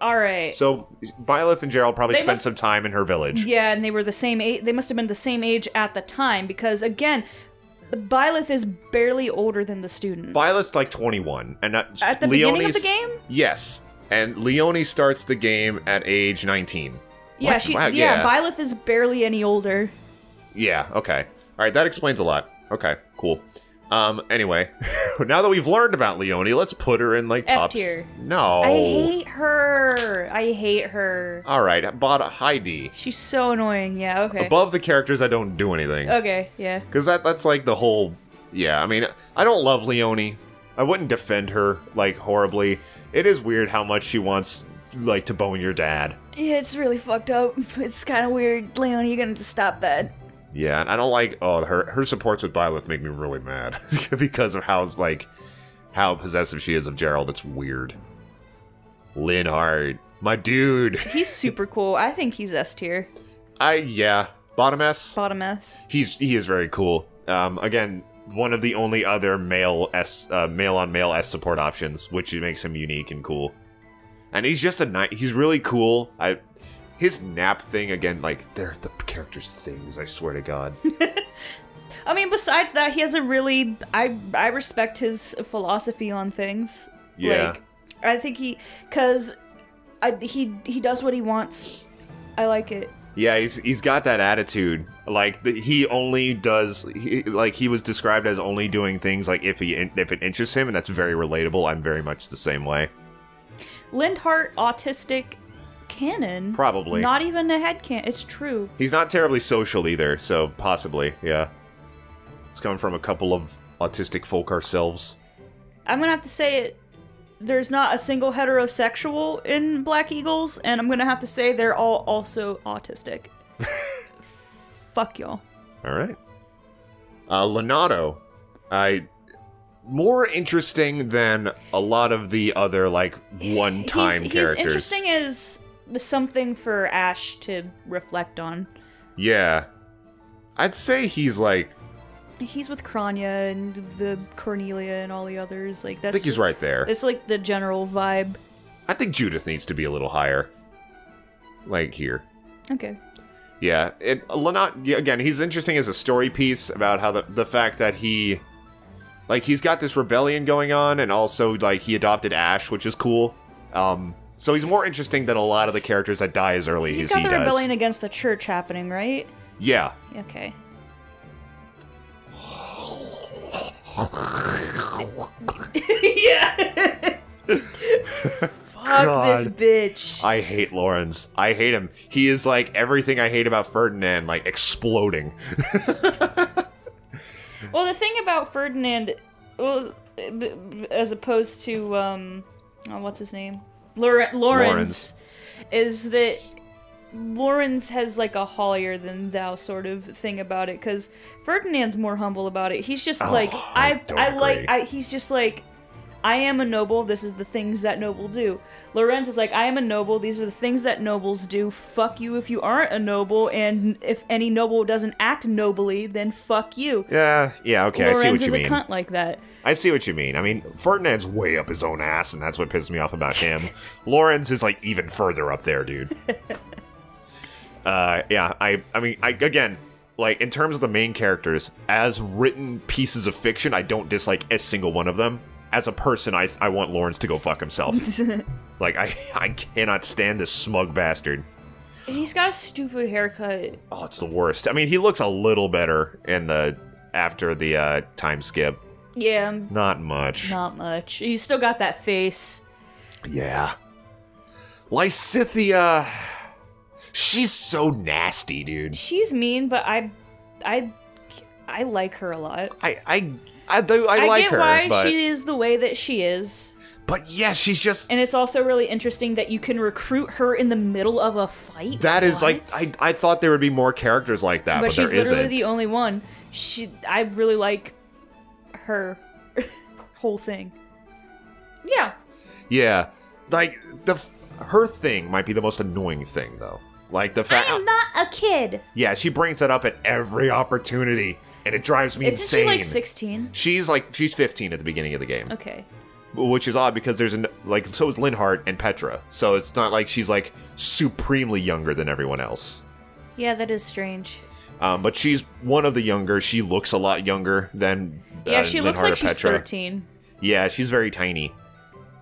All right. So Byleth and Gerald probably They spent must- some time in her village. Yeah, and they were the same age. They must have been the same age at the time because, again, Byleth is barely older than the students. Byleth's like 21, and At the beginning of the game? Yes, and Leonie starts the game at age 19. Yeah, What? Wow, Byleth is barely any older. Yeah, okay. Alright, that explains a lot. Okay, cool. Anyway, now that we've learned about Leonie, let's put her in, like, F tops. tier. No. I hate her. Alright, high D. She's so annoying. Yeah, okay. Above the characters that don't do anything. Okay, yeah. Because that's, like, the whole... Yeah, I mean, I don't love Leonie. I wouldn't defend her, like, horribly. It is weird how much she wants, like, to bone your dad. Yeah, it's really fucked up. It's kind of weird. Leon, you're gonna have to stop that. Yeah, and I don't like... Oh, her supports with Byleth make me really mad. Because of how possessive she is of Gerald. It's weird. Linhardt. My dude. He's super cool. I think he's S tier. Yeah. Bottom S? Bottom S. He is very cool. Again, one of the only other male on male S support options, which makes him unique and cool. And he's just he's really cool. His nap thing, again, like, they're the character's things, I swear to God. I mean, besides that, he has a really... I respect his philosophy on things. Yeah. Like, I think he does what he wants. I like it. Yeah, he's got that attitude. Like, he only does... he was described as only doing things, like, if it interests him, and that's very relatable. I'm very much the same way. Linhardt, autistic, canon. Probably. Not even a headcanon. It's true. He's not terribly social either, so possibly, yeah. It's coming from a couple of autistic folk ourselves. I'm gonna have to say it. there's not a single heterosexual in Black Eagles, and I'm gonna have to say they're all also autistic. Fuck y'all. All right. Leonardo, more interesting than a lot of the other like one-time characters. He's interesting as something for Ash to reflect on. Yeah, I'd say he's like. He's with Kranya and the Cornelia and all the others. Like that's. I think he's right there. It's like the general vibe. I think Judith needs to be a little higher. Like here. Okay. Yeah, again, he's interesting as a story piece about how the fact that he's got this rebellion going on, and also, like, he adopted Ash, which is cool. So he's more interesting than a lot of the characters that die as early as he does. He's got the rebellion against the church happening, right? Yeah. Okay. Yeah. Fuck God. this bitch. I hate Lawrence. I hate him. He is like everything I hate about Ferdinand, like exploding. Well, the thing about Ferdinand, well, as opposed to, what's his name? Lawrence, is that Lawrence has like a holier than thou sort of thing about it, because Ferdinand's more humble about it. He's just like, he's just like, I am a noble, this is the things that noble do. Lorenz is like, I am a noble, these are the things that nobles do. Fuck you if you aren't a noble, and if any noble doesn't act nobly, then fuck you. Yeah, okay, I see what you mean. Lorenz is a cunt like that. I see what you mean. I mean, Ferdinand's way up his own ass, and that's what pisses me off about him. Lorenz is like even further up there, dude. Yeah, I mean, again, like, in terms of the main characters, as written pieces of fiction, I don't dislike a single one of them. As a person, I want Lawrence to go fuck himself. Like, I cannot stand this smug bastard. And he's got a stupid haircut. Oh, it's the worst. I mean, he looks a little better after the time skip. Yeah. Not much. Not much. He's still got that face. Yeah. Lysithea... She's so nasty, dude. She's mean, but I like her a lot. I like her. I get why she is the way that she is. But yeah, she's just... And it's also really interesting that you can recruit her in the middle of a fight. That is like... I thought there would be more characters like that, but there isn't. She's literally the only one. I really like her whole thing. Yeah. Yeah. Like, her thing might be the most annoying thing, though. Like, the fact... I am not a kid! Yeah, she brings that up at every opportunity, and it drives me insane. Isn't she, like, 16? She's 15 at the beginning of the game. Okay. Which is odd, because there's, so is Linhardt and Petra. So it's not like she's, like, supremely younger than everyone else. Yeah, that is strange. But she's one of the younger. She looks a lot younger than yeah, she looks like she's Petra. 13. Yeah, she's very tiny.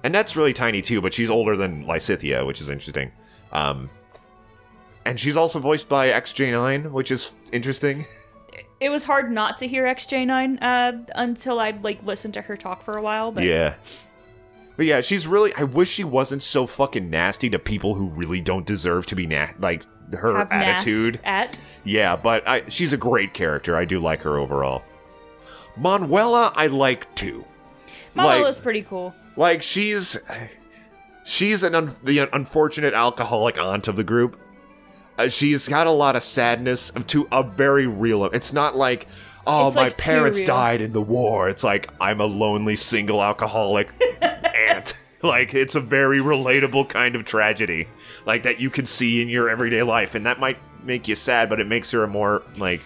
And that's really tiny, too, but she's older than Lysithea, which is interesting. And she's also voiced by XJ9, which is interesting. It was hard not to hear XJ9 until I like listened to her talk for a while. But yeah. But yeah, she's really... I wish she wasn't so fucking nasty to people who really don't deserve to be like, her have attitude. Yeah, but she's a great character. I do like her overall. Manuela, I like too. Manuela's pretty cool. Like, she's the unfortunate alcoholic aunt of the group. She's got a lot of sadness to a very real... It's not like, oh, it's my like parents died in the war. It's like, I'm a lonely, single alcoholic aunt. Like, it's a very relatable kind of tragedy. Like, that you can see in your everyday life. And that might make you sad, but it makes her a more, like,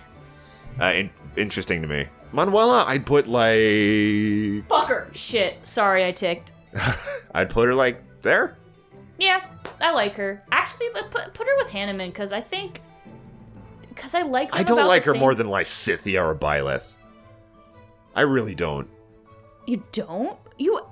interesting to me. Manuela, I'd put, like... Fuck her! Shit. Sorry, I ticked. I'd put her, like, there? Yeah, I like her. Actually, put her with Hanneman, because I think... Because I like them I don't about like the her same... more than Lysithea or Byleth. I really don't. You don't?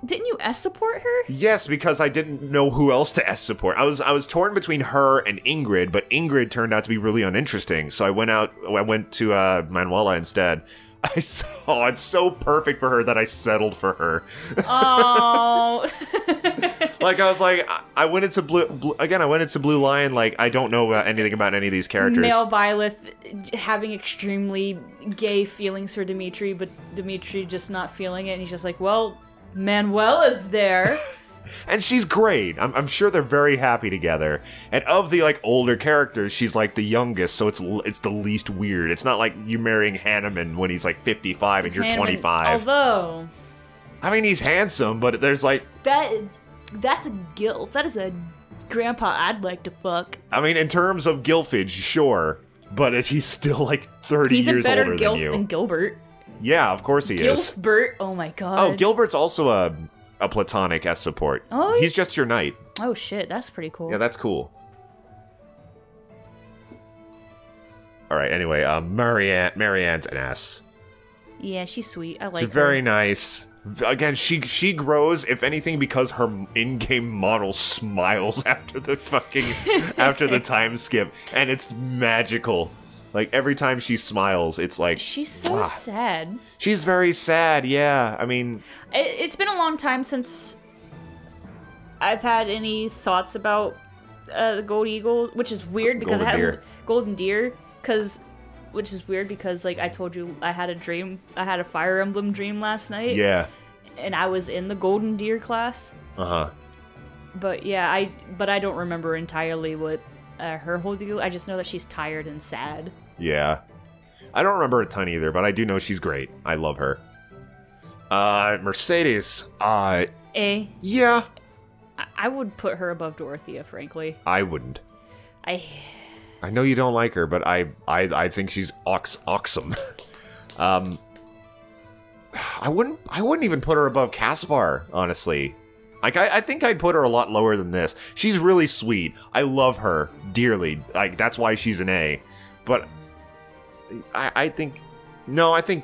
Didn't you S-support her? Yes, because I didn't know who else to S-support. I was torn between her and Ingrid, but Ingrid turned out to be really uninteresting, so I went to Manuela instead. I saw it's so perfect for her that I settled for her. Oh. Like, I was like, I went into Blue Lion, like, I don't know anything about any of these characters. Male Byleth having extremely gay feelings for Dimitri, but Dimitri just not feeling it, and he's just like, well, Manuela's there. And she's great. I'm sure they're very happy together. And of the like older characters, she's like the youngest, so it's the least weird. It's not like you marrying Hanneman when he's like 55 and you're 25. Although, I mean, he's handsome, but there's like that's a gilf. That is a grandpa I'd like to fuck. I mean, in terms of gilfage, sure, but he's still like 30 He's years a better older gilf than you. than Gilbert. Yeah, of course he is. Gilbert, oh my god. Oh, Gilbert's also a platonic S support. Oh, he's just your knight. Oh shit, that's pretty cool. Yeah, that's cool. All right. Anyway, Marianne's an S. Yeah, she's sweet. I like She's very nice. Again, she grows, if anything, because her in-game model smiles after the after the time skip, and it's magical. Like every time she smiles, it's like she's so sad. She's very sad. Yeah, I mean, it's been a long time since I've had any thoughts about the Gold Eagle, which is weird because Golden Deer, which is weird because, like I told you, I had a dream. I had a Fire Emblem dream last night. Yeah. And I was in the Golden Deer class. Uh-huh. But yeah, I don't remember entirely what her whole deal. I just know that she's tired and sad. Yeah. I don't remember a ton either, but I do know she's great. I love her. Mercedes. Yeah. I would put her above Dorothea, frankly. I wouldn't. I know you don't like her, but I think she's awesome. I wouldn't even put her above Caspar, honestly. Like I think I'd put her a lot lower than this. She's really sweet. I love her dearly. Like that's why she's an A. But I think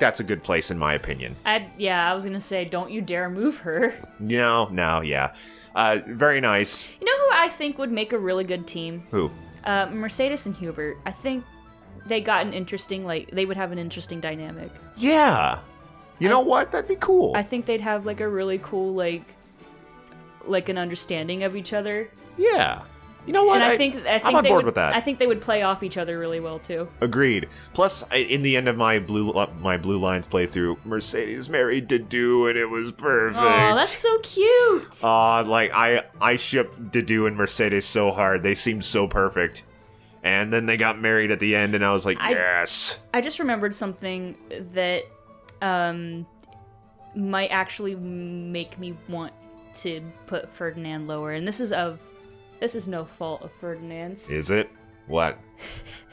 that's a good place in my opinion. I was gonna say, don't you dare move her. No, yeah. Very nice. You know who I think would make a really good team? Who? Mercedes and Hubert. I think they got an interesting, they would have an interesting dynamic. Yeah. You know what? That'd be cool. I think they'd have, like, a really cool, like an understanding of each other. Yeah. You know what? And I think I'm on board with that. I think they would play off each other really well, too. Agreed. Plus, in the end of my Blue Lines playthrough, Mercedes married Dedue, and it was perfect. Oh, that's so cute. Like, I shipped Dedue and Mercedes so hard. They seemed so perfect. And then they got married at the end, and I was like, yes. I just remembered something that might actually make me want to put Ferdinand lower, and this is no fault of Ferdinand's. Is it? What?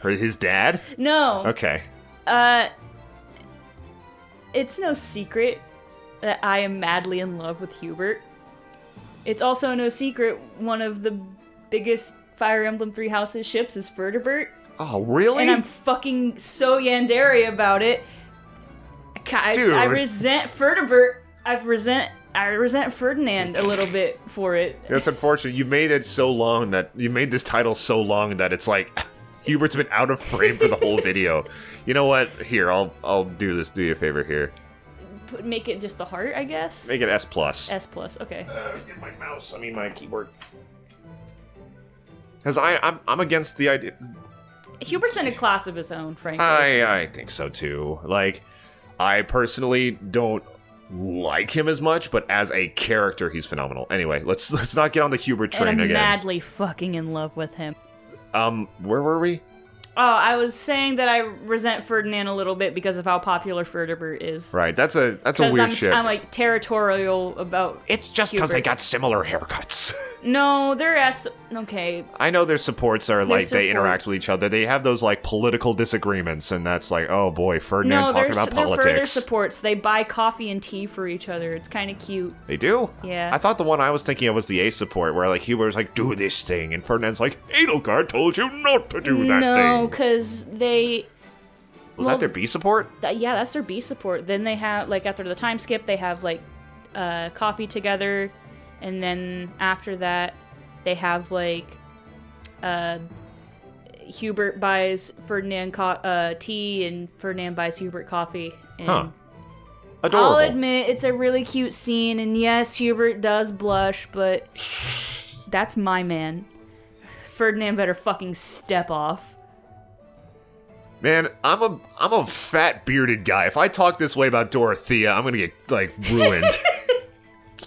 His dad? No. Okay. It's no secret that I am madly in love with Hubert. It's also no secret one of the biggest Fire Emblem Three Houses ships is Ferdibert. Oh, really? And I'm fucking so yandere about it. Dude. I resent Ferdibert. I resent Ferdinand a little bit for it. That's unfortunate. You made this title so long that it's like Hubert's been out of frame for the whole video. You know what? Here, I'll do this. Do you a favor here. Make it just the heart, I guess. Make it S+. S+, okay. Get my mouse. I mean my keyboard. Because I'm against the idea. Hubert's in a class of his own, frankly. I think so too. Like, I personally don't like him as much, but as a character, he's phenomenal. Anyway, let's not get on the Hubert train and I'm again. madly fucking in love with him. Where were we? Oh, I was saying that I resent Ferdinand a little bit because of how popular Ferdibert is. Right, that's a weird shit. I'm like territorial about. It's just because they got similar haircuts. No, they're okay. I know their supports are like they interact supports. with each other. They have those like political disagreements, and that's like, oh boy, Ferdinand talking about politics. They're further supports. They buy coffee and tea for each other. It's kind of cute. They do? Yeah. I thought the one I was thinking of was the A support, where like Hubert was like, do this thing, and Ferdinand's like, Edelgard told you not to do that thing. No, because they. Was that their B support? Yeah, that's their B support. Then they have, like, after the time skip, they have, like, coffee together. And then after that, they have, like, Hubert buys Ferdinand tea and Ferdinand buys Hubert coffee. And huh. Adorable. I'll admit, it's a really cute scene. And yes, Hubert does blush, but that's my man. Ferdinand better fucking step off. Man, I'm a fat bearded guy. If I talk this way about Dorothea, I'm gonna get like ruined.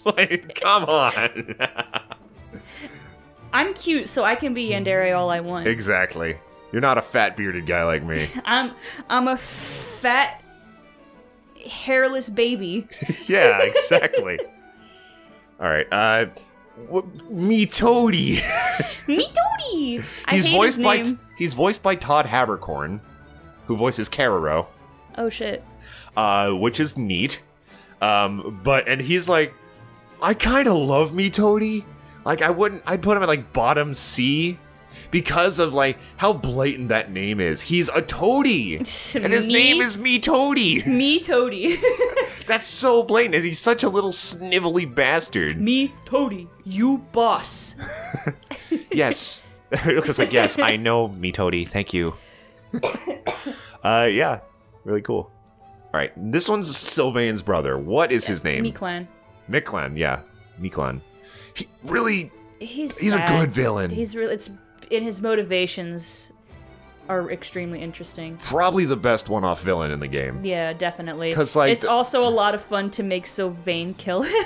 Like, come on. I'm cute, so I can be yandere all I want. Exactly. You're not a fat bearded guy like me. I'm a fat, hairless baby. Yeah, exactly. All right. Me Toady. Me Toady. He's voiced by Todd Haberkorn, who voices Kararo. Oh shit. Which is neat. And he's like, I kind of love Me Toady. Like, I'd put him at like bottom C because of like how blatant that name is. He's a toady, and his name is Me Toady. Me Toady. That's so blatant. And he's such a little snivelly bastard. Me Toady, you boss. Yes. It looks like, yes, I know Me Toady. Thank you. Yeah, really cool. All right, this one's Sylvain's brother. What is his name? Miklan. Miklan, yeah, Miklan. He's sad. a good villain. His motivations are extremely interesting. Probably the best one-off villain in the game. Yeah, definitely. 'Cause, like, it's also a lot of fun to make Sylvain kill him.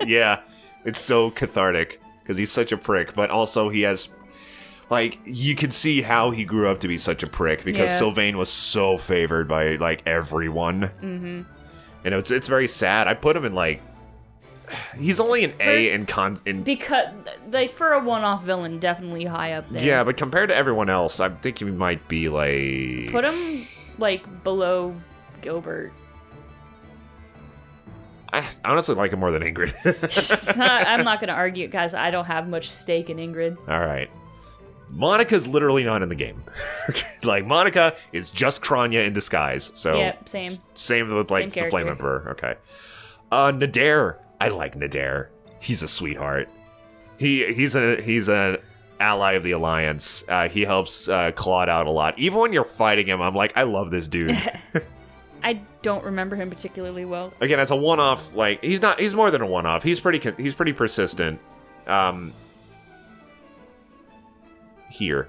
Yeah, it's so cathartic because he's such a prick, but also he has, like, you can see how he grew up to be such a prick because Sylvain was so favored by like everyone. Mm-hmm. And it's very sad. I put him in like, he's only an A in because like for a one-off villain, definitely high up there. Yeah, but compared to everyone else, I think he might be like, put him like below Gilbert. I honestly like him more than Ingrid. I'm not gonna argue, guys. I don't have much stake in Ingrid. All right. Monica's literally not in the game. Like, Monica is just Kranya in disguise. So yeah, same. Same with like the Flame Emperor. Okay. Nadir. I like Nadir. He's a sweetheart. He's an ally of the Alliance. He helps Claude out a lot. Even when you're fighting him, I'm like, I love this dude. I don't remember him particularly well. Again, as a one-off, like he's more than a one-off. He's pretty persistent. Here.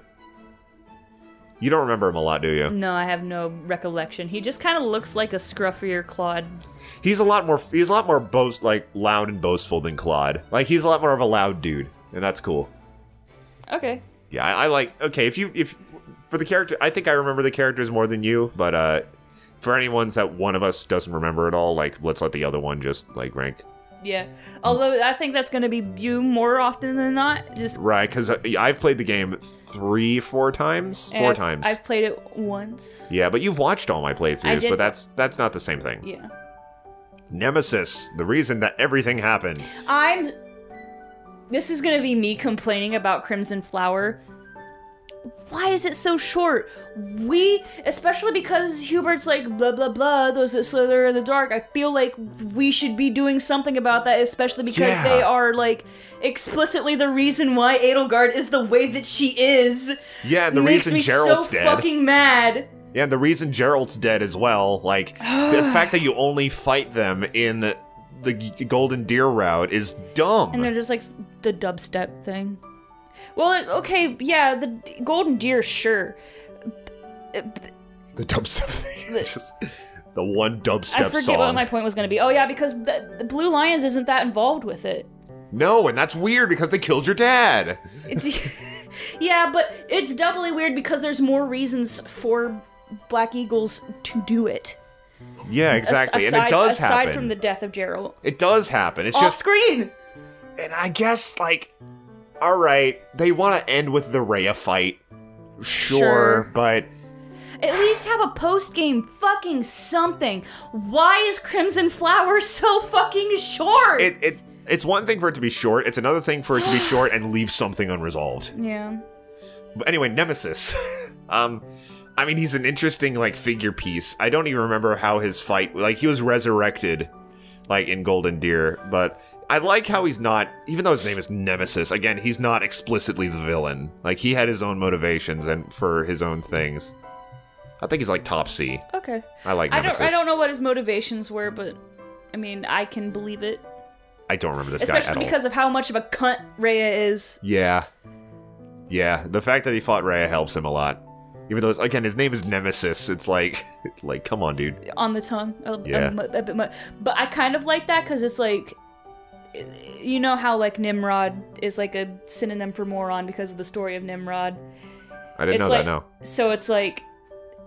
You don't remember him a lot, do you? No, I have no recollection. He just kind of looks like a scruffier Claude. He's a lot more loud and boastful than Claude. Like, he's a lot more of a loud dude, and that's cool. Okay. Yeah, I like. Okay, if for the character, I think I remember the characters more than you, but for any ones that one of us doesn't remember at all, like, let's let the other one just like rank. Yeah, although I think that's going to be you more often than not. Just right, because I've played the game 4 times. I've played it once. Yeah, but you've watched all my playthroughs, but that's not the same thing. Yeah. Nemesis, the reason that everything happened. This is going to be me complaining about Crimson Flower. Why is it so short? Especially because Hubert's like, blah, blah, blah, those that slither in the dark, I feel like we should be doing something about that, especially because they are, like, explicitly the reason why Edelgard is the way that she is. Yeah, and the reason Geralt's dead. Makes me so fucking mad. Yeah, and the reason Geralt's dead as well, like, the fact that you only fight them in the Golden Deer route is dumb. And they're just, like, the dubstep thing. Well, okay, yeah, the Golden Deer, sure. The dubstep thing. Just the one dubstep song. I forget what my point was going to be. Oh, yeah, because the Blue Lions isn't that involved with it. No, and that's weird because they killed your dad. Yeah, but it's doubly weird because there's more reasons for Black Eagles to do it. Yeah, exactly, and it does happen. Aside from the death of Geralt. It does happen. It's off just screen! And I guess, like, alright, they want to end with the Rhea fight. Sure, but at least have a post-game fucking something. Why is Crimson Flower so fucking short? It's one thing for it to be short, it's another thing for it to be short and leave something unresolved. Yeah. But anyway, Nemesis. I mean, he's an interesting, like, figure piece. I don't even remember how his fight, like, he was resurrected, like, in Golden Deer, but I like how he's not, even though his name is Nemesis, again, he's not explicitly the villain. Like, he had his own motivations and for his own things. I think he's, like, top C. Okay. I like Nemesis. I don't know what his motivations were, but, I mean, I can believe it. I don't remember this guy at all. Especially because of how much of a cunt Rhea is. Yeah. Yeah, the fact that he fought Rhea helps him a lot. Even though, again, his name is Nemesis. It's like, come on, dude. On the tongue. Yeah. A bit much. But I kind of like that because it's like, you know how like Nimrod is like a synonym for moron because of the story of Nimrod. I didn't know like, that, no. So it's like,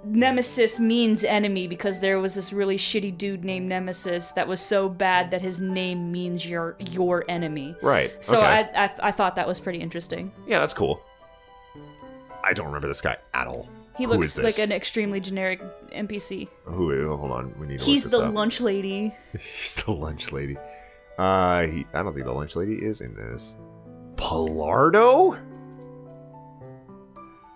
Nemesis means enemy because there was this really shitty dude named Nemesis that was so bad that his name means your enemy. Right. So okay. I thought that was pretty interesting. Yeah, that's cool. I don't remember this guy at all. He Who looks is this? like an extremely generic NPC. Who is? Hold on, we need to He's look this the up. lunch lady. He's the lunch lady. I don't think the lunch lady is in this. Pilardo?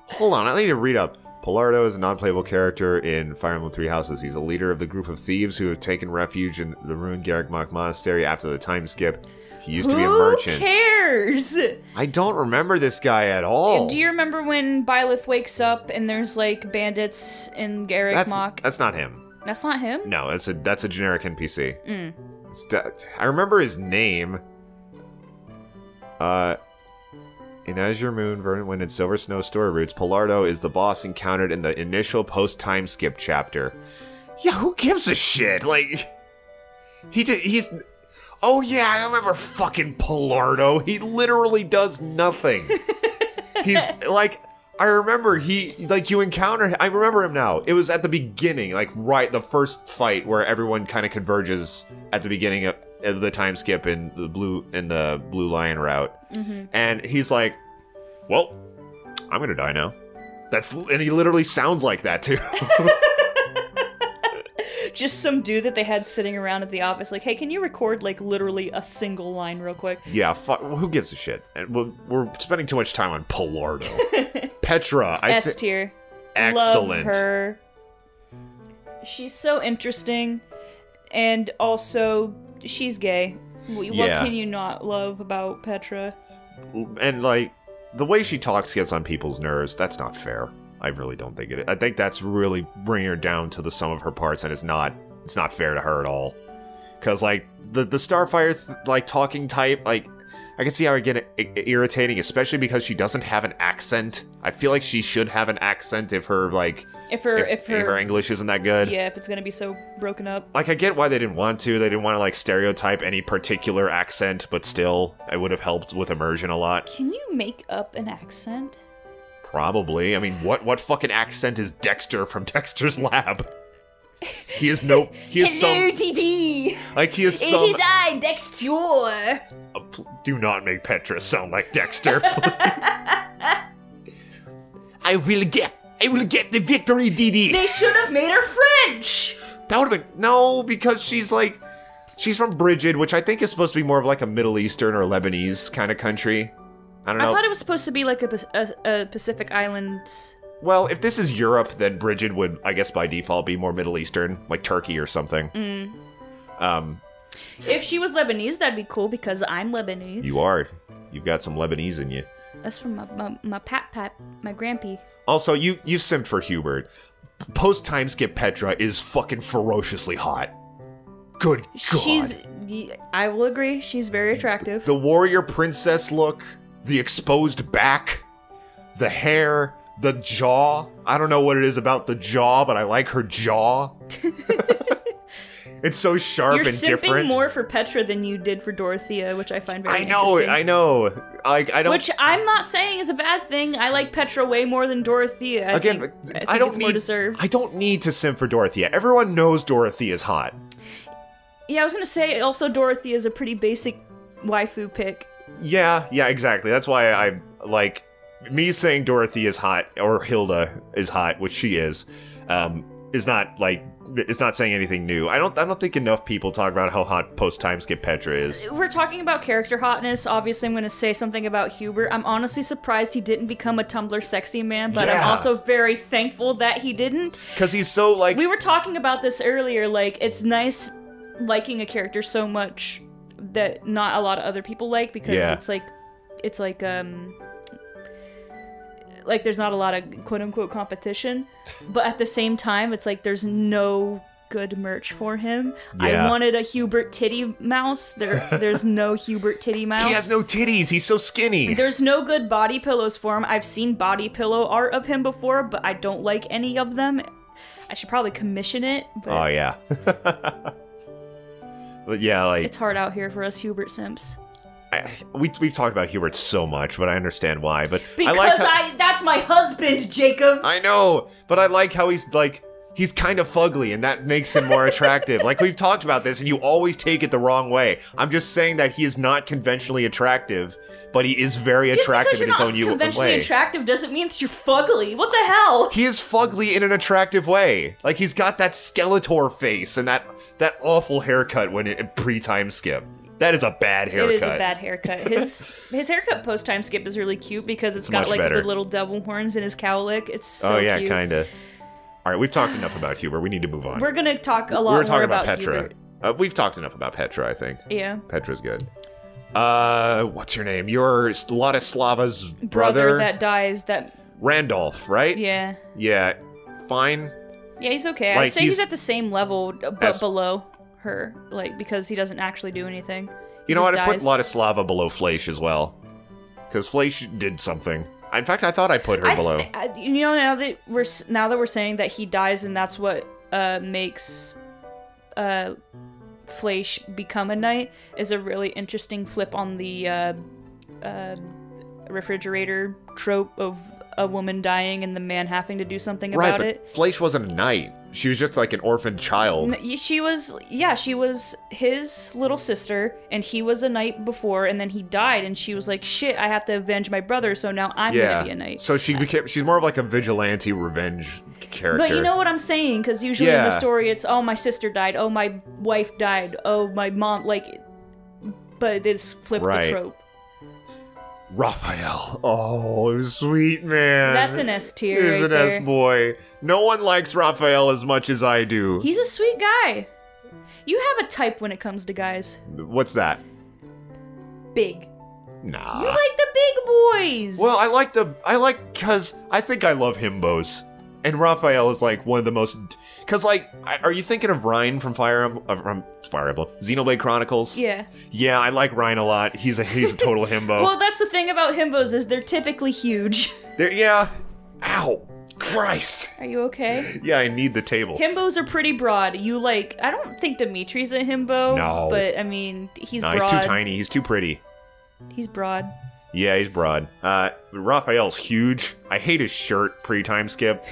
Hold on, I need to read up. Pilardo is a non-playable character in Fire Emblem Three Houses. He's a leader of the group of thieves who have taken refuge in the ruined Garreg-Mach Monastery after the time skip. He used to be a merchant. Who cares? I don't remember this guy at all. Do you remember when Byleth wakes up and there's like bandits in Garreg-Mach? That's not him. That's not him? No, that's a generic NPC. Mm. I remember his name. In Azure Moon, Vernon Wind, and Silver Snow story routes, Pilardo is the boss encountered in the initial post-time skip chapter. Yeah, who gives a shit? Like, he's... Oh yeah, I remember fucking Pilardo. He literally does nothing. He's, like... I remember you encounter him. I remember him now. It was at the beginning, like, right, the first fight where everyone kind of converges at the beginning of the time skip in the Blue Lion route. Mm-hmm. And he's like, well, I'm gonna die now. And he literally sounds like that, too. Just some dude that they had sitting around at the office, like, hey, can you record, like, literally a single line real quick? Yeah, who gives a shit? And we're spending too much time on Pilardo. Petra, S tier. Excellent. Love her. She's so interesting. And also, she's gay. What can you not love about Petra? And, like, the way she talks gets on people's nerves. That's not fair. I really don't think it is. I think that's really bringing her down to the sum of her parts, and it's not fair to her at all. Because, like, the Starfire, like, talking type, like, I can see how it get irritating, especially because she doesn't have an accent. I feel like she should have an accent if her, like... If her English isn't that good. Yeah, if it's gonna be so broken up. Like, I get why they didn't want to. They didn't want to, like, stereotype any particular accent, but still, it would have helped with immersion a lot. Can you make up an accent? Probably. I mean, what fucking accent is Dexter from Dexter's Lab? He is no... He is Hello, some... TT! Like, he is some... It is I, Dexter! Do not make Petra sound like Dexter. I will get the victory, Didi! They should have made her French! That would have been... No, because she's like... She's from Brigid, which I think is supposed to be more of like a Middle Eastern or Lebanese kind of country. I don't know. I thought it was supposed to be like a Pacific Island... Well, if this is Europe, then Brigid would, I guess by default, be more Middle Eastern, like Turkey or something. If she was Lebanese, that'd be cool, because I'm Lebanese. You are. You've got some Lebanese in you. That's from my pap, my grampy. Also, you simped for Hubert. Post-time skip Petra is fucking ferociously hot. Good God. I will agree, she's very attractive. The warrior princess look, the exposed back, the hair... The jaw. I don't know what it is about the jaw, but I like her jaw. It's so sharp and different. You're simping more for Petra than you did for Dorothea, which I find very interesting. I know. I don't. Which I'm not saying is a bad thing. I like Petra way more than Dorothea. I think it's more deserved. I don't need to simp for Dorothea. Everyone knows Dorothea's hot. Yeah, I was gonna say also Dorothea is a pretty basic waifu pick. Yeah, exactly. That's why I like. Me saying Dorothy is hot, or Hilda is hot, which she is not like, it's not saying anything new. I don't think enough people talk about how hot post-time skip Petra is. We're talking about character hotness. Obviously, I'm going to say something about Hubert. I'm honestly surprised he didn't become a Tumblr sexy man, but I'm also very thankful that he didn't. Because he's so, like... We were talking about this earlier, like, it's nice liking a character so much that not a lot of other people like, because it's like there's not a lot of quote-unquote competition, but at the same time, it's like there's no good merch for him. Yeah. I wanted a Hubert titty mouse. There's no Hubert titty mouse. He has no titties. He's so skinny. There's no good body pillows for him. I've seen body pillow art of him before, but I don't like any of them. I should probably commission it. But Oh, yeah. But yeah, like... it's hard out here for us Hubert simps. We've talked about Hubert so much, but I understand why. But Because I like how, that's my husband, Jacob! I know, but I like how he's kind of fugly, and that makes him more attractive. Like, we've talked about this, and you always take it the wrong way. I'm just saying that he is not conventionally attractive, but he is very attractive in his own way. Conventionally attractive doesn't mean that you're fugly. What the hell? He is fugly in an attractive way. Like, he's got that Skeletor face and that awful haircut when pre-time skip. That is a bad haircut. It is a bad haircut. His haircut post-time skip is really cute because it's got like the little devil horns in his cowlick. It's so cute. Oh yeah, kinda. All right, we've talked enough about Hubert. We need to move on. We're gonna talk a lot more about Petra. Hubert. We've talked enough about Petra, I think. Yeah. Petra's good. What's your name? You're Ladislava's brother that dies. Randolph, right? Yeah. Yeah. Fine. Yeah, he's okay. Like, I'd say he's at the same level, but below her, like, because he doesn't actually do anything. You know what? I put Ladislava below Fleisch as well, because Fleisch did something. In fact, I thought I put her below. You know, now that we're saying that he dies, and that's what makes Fleisch become a knight, is a really interesting flip on the refrigerator trope of a woman dying and the man having to do something about it. Fleisch wasn't a knight. She was just like an orphaned child. She was his little sister, and he was a knight before, and then he died, and she was like, shit, I have to avenge my brother, so now I'm gonna be a knight. So she's more of like a vigilante revenge character. But you know what I'm saying? Because usually in the story it's, oh, my sister died, oh, my wife died, oh, my mom, like, but it's flipped the trope. Raphael. Oh, sweet man. That's an S tier. He's an S boy. No one likes Raphael as much as I do. He's a sweet guy. You have a type when it comes to guys. What's that? Big. Nah. You like the big boys. Well, because I think I love himbos. And Raphael is like one of the most, because like, are you thinking of Ryan from Fire Emblem, Xenoblade Chronicles? Yeah. Yeah, I like Ryan a lot. He's a total himbo. Well, that's the thing about himbos is they're typically huge. Yeah. Ow. Christ. Are you okay? Yeah, I need the table. Himbos are pretty broad. I don't think Dimitri's a himbo. No. But, I mean, he's broad. He's too tiny. He's too pretty. He's broad. Yeah, he's broad. Raphael's huge. I hate his shirt pre-time skip.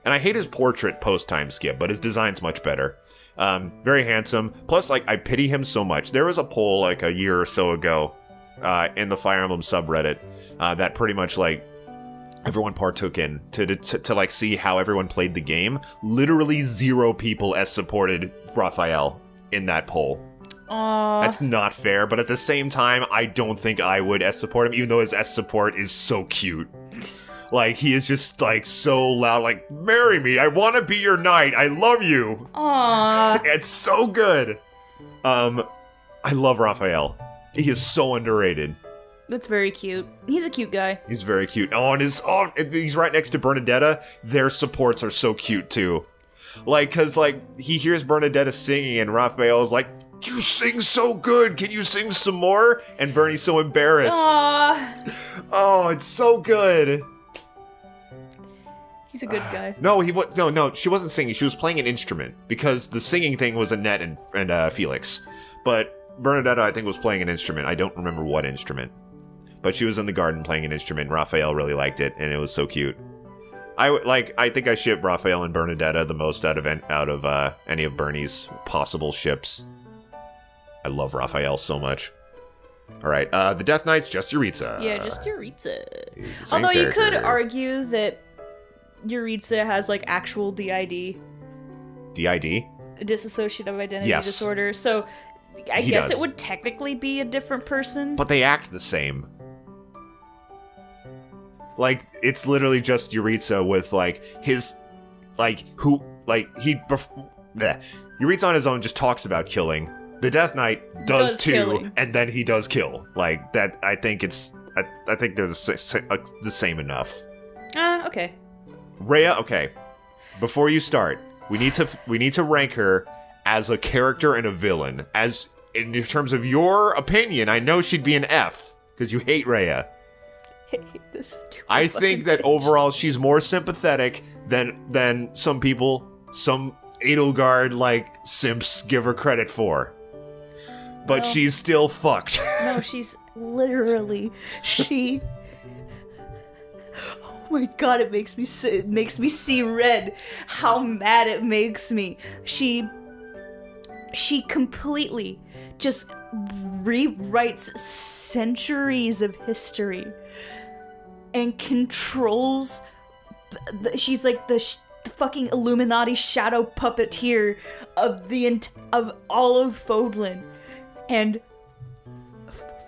And I hate his portrait post-time skip, but his design's much better. Very handsome. Plus, like, I pity him so much. There was a poll, like, a year or so ago in the Fire Emblem subreddit that pretty much, like, everyone partook in to like, see how everyone played the game. Literally 0 people supported Raphael in that poll. Aww. That's not fair, but at the same time, I don't think I would support him, even though his support is so cute. Like, he is just, like, so loud, like, marry me, I want to be your knight, I love you. Aww. It's so good. I love Raphael. He is so underrated. That's very cute. He's a cute guy. He's very cute. Oh, and he's right next to Bernadetta. Their supports are so cute, too. Like, because, like, he hears Bernadetta singing, and Raphael's like, you sing so good, can you sing some more? And Bernie's so embarrassed. Aww. Oh, it's so good. He's a good guy. No, she wasn't singing. She was playing an instrument, because the singing thing was Annette and Felix. But Bernadetta, I think, was playing an instrument. I don't remember what instrument. But she was in the garden playing an instrument. Raphael really liked it, and it was so cute. I think I ship Raphael and Bernadetta the most out of any of Bernie's possible ships. I love Raphael so much. All right, the Death Knight's just Yuritsa. Yeah, just Yuritsa. Although you could argue that Yuritsa has, like, actual DID. DID? Dissociative identity disorder, so I guess it would technically be a different person. But they act the same. Like, it's literally just Yuritsa with, like, his, like, Yuritsa on his own just talks about killing. The Death Knight does too, killing. And then he does kill. Like, that, I think they're the same enough. Okay. Rhea, okay. Before you start, We need to rank her as a character and a villain. As in terms of your opinion, I know she'd be an F because you hate Rhea. I think that overall she's more sympathetic than some people, some Edelgard simps give her credit for. But she's still fucked. No, she's literally Oh my god, it makes me see red. How mad it makes me. She completely just rewrites centuries of history and controls. She's like the fucking Illuminati shadow puppeteer of all of Fodlan, and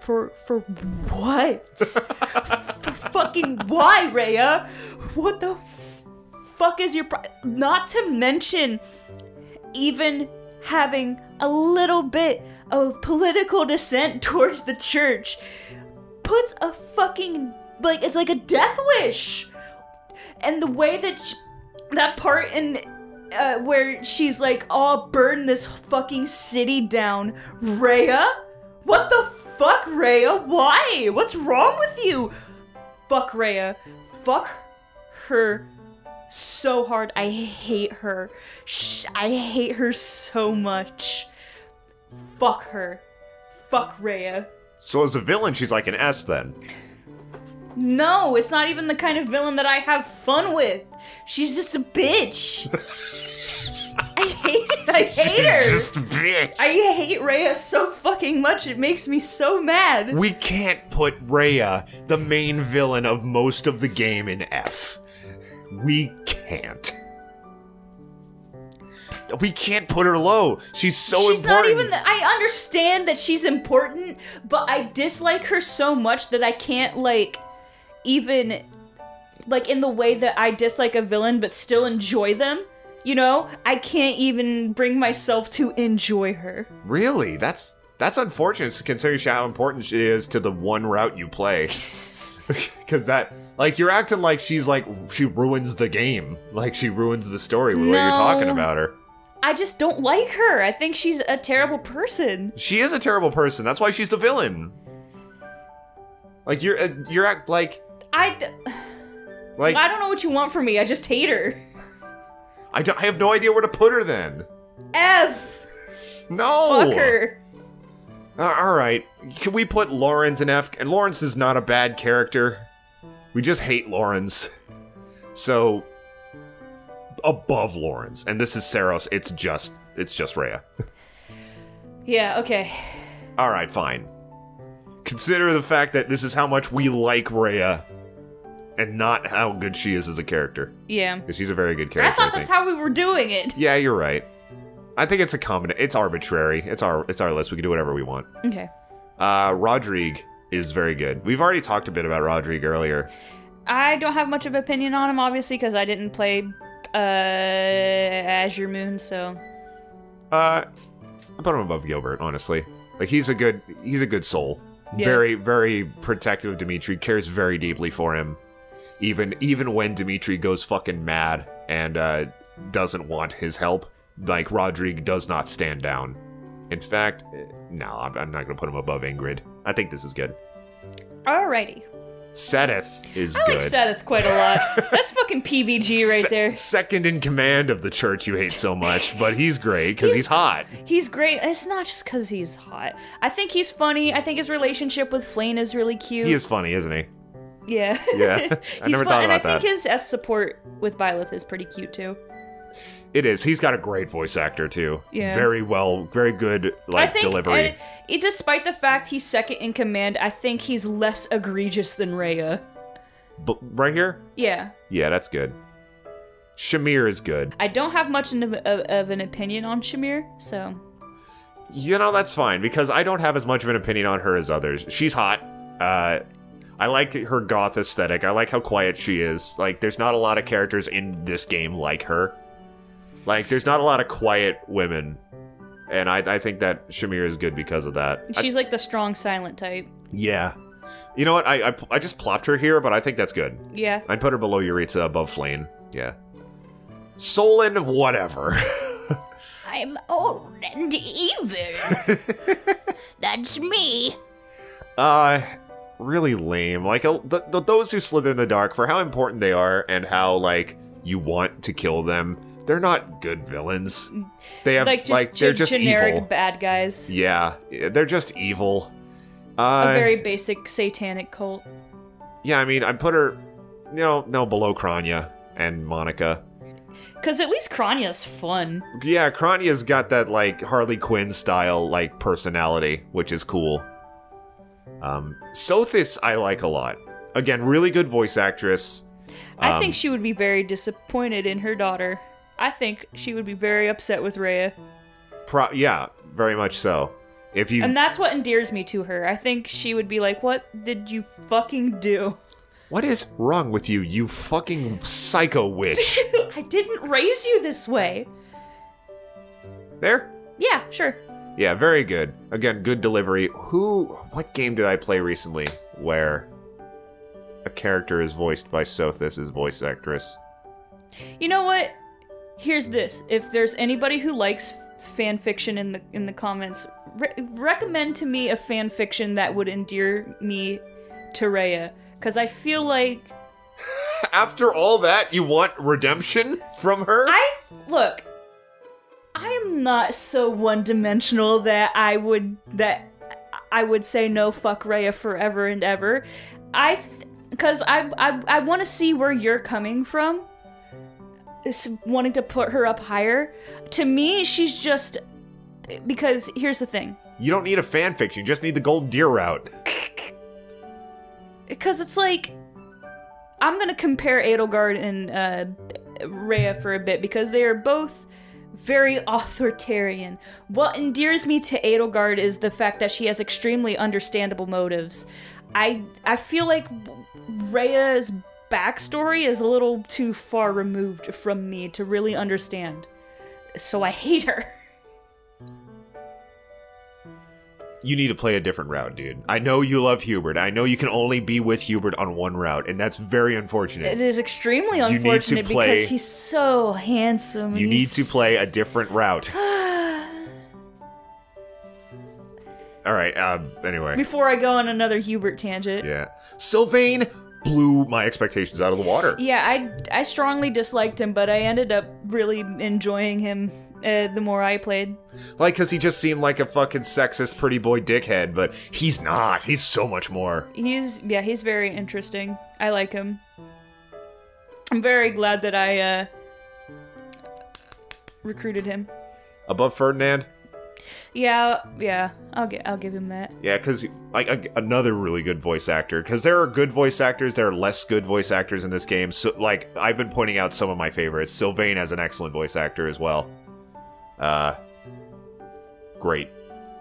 for what? For fucking why, Rhea? What the fuck is your not to mention even having a little bit of political dissent towards the church puts a fucking it's like a death wish. And the way that that part in where she's like, "Oh, burn this fucking city down," Rhea? What the fuck, Rhea? Why? What's wrong with you? Fuck Rhea. Fuck her so hard. I hate her. I hate her so much. Fuck her. Fuck Rhea. So as a villain, she's like an S then. No, it's not even the kind of villain that I have fun with. She's just a bitch. I hate her. She's just a bitch. I hate Rhea so fucking much. It makes me so mad. We can't put Rhea, the main villain of most of the game, in F. We can't. We can't put her low. She's so important. She's not even I understand that she's important, but I dislike her so much that I can't even in the way that I dislike a villain but still enjoy them. You know, I can't even bring myself to enjoy her. Really? That's unfortunate considering how important she is to the one route you play. Because you're acting like she ruins the game. Like she ruins the story with the way you're talking about her. I just don't like her. I think she's a terrible person. She is a terrible person. That's why she's the villain. I don't know what you want from me. I just hate her. I have no idea where to put her then. F. No. Fuck her. All right. Can we put Lawrence in F? And Lawrence is not a bad character. We just hate Lawrence. So above Lawrence, and this is Saros. It's just Rhea. Yeah. Okay. All right. Fine. Consider the fact that this is how much we like Rhea. And not how good she is as a character. Yeah. Because she's a very good character. I thought that's how we were doing it. Yeah, you're right. I think it's a combination. It's arbitrary. It's our list. We can do whatever we want. Okay. Rodrigue is very good. We've already talked a bit about Rodrigue earlier. I don't have much of an opinion on him, obviously, because I didn't play Azure Moon, so. I put him above Gilbert, honestly. He's a good soul. Yeah. Very, very protective of Dimitri. Cares very deeply for him. Even when Dimitri goes fucking mad and doesn't want his help, Rodrigue does not stand down. In fact, no, I'm not going to put him above Ingrid. I think this is good. Alrighty. Seth is good. I like Seth quite a lot. That's fucking PVG right there. Second in command of the church you hate so much, but he's great because he's hot. He's great. It's not just because he's hot. I think he's funny. I think his relationship with Flane is really cute. He is funny, isn't he? Yeah. Yeah. I never thought about that. And I think his S support with Byleth is pretty cute too. It is. He's got a great voice actor too. Yeah. Very good delivery. Despite the fact he's second in command, I think he's less egregious than Rhea. But right here? Yeah. Yeah, that's good. Shamir is good. I don't have much of an opinion on Shamir, so. You know, that's fine, because I don't have as much of an opinion on her as others. She's hot. I like her goth aesthetic. I like how quiet she is. There's not a lot of characters in this game like her. There's not a lot of quiet women. And I think that Shamir is good because of that. She's the strong, silent type. Yeah. You know what? I just plopped her here, but I think that's good. Yeah. I'd put her below Yuritsa, above Flane. Yeah. Solon, whatever. I'm old and evil. That's me. Really lame. Like, those who slither in the dark, for how important they are and how, like, you want to kill them, they're not good villains. They have, they're just generic evil. bad guys. Yeah, they're just evil. A very basic satanic cult. Yeah, I mean, I put her, below Kranya and Monica. Because at least Kranya's fun. Yeah, Kranya's got that, like, Harley Quinn style, like, personality, which is cool. Sothis I like a lot. Again, really good voice actress. I think she would be very disappointed in her daughter. I think she would be very upset with Rhea. Yeah, very much so. And that's what endears me to her. I think she would be like, what did you fucking do? What is wrong with you, you fucking psycho witch? I didn't raise you this way. There? Yeah, sure. Yeah, very good. Again, good delivery. What game did I play recently where a character is voiced by Sothis' voice actress? You know what? Here's this. If there's anybody who likes fan fiction in the comments, recommend to me a fan fiction that would endear me to Rhea. Because I feel like... After all that, you want redemption from her? Look, I am not so one-dimensional that I would say no, fuck Rhea forever and ever. Because I want to see where you're coming from. Wanting to put her up higher. To me, she's just... Because here's the thing. You don't need a fanfiction, you just need the Golden Deer route. Because it's like... I'm gonna compare Edelgard and Rhea for a bit, because they are both very authoritarian. What endears me to Edelgard is the fact that she has extremely understandable motives. I feel like Rhea's backstory is a little too far removed from me to really understand. So I hate her. You need to play a different route, dude. I know you love Hubert. I know you can only be with Hubert on one route, and that's very unfortunate. It is extremely unfortunate because he's so handsome. You need to play a different route. Alright, anyway. Before I go on another Hubert tangent. Yeah. Sylvain blew my expectations out of the water. Yeah, I strongly disliked him, but I ended up really enjoying him the more I played. Like, because he just seemed like a fucking sexist pretty boy dickhead, but he's not. He's so much more. He's very interesting. I like him. I'm very glad that I recruited him. Above Ferdinand? Yeah, I'll give him that. Yeah, because like another really good voice actor. Because there are good voice actors, there are less good voice actors in this game. So, like, I've been pointing out some of my favorites. Sylvain has an excellent voice actor as well. Great,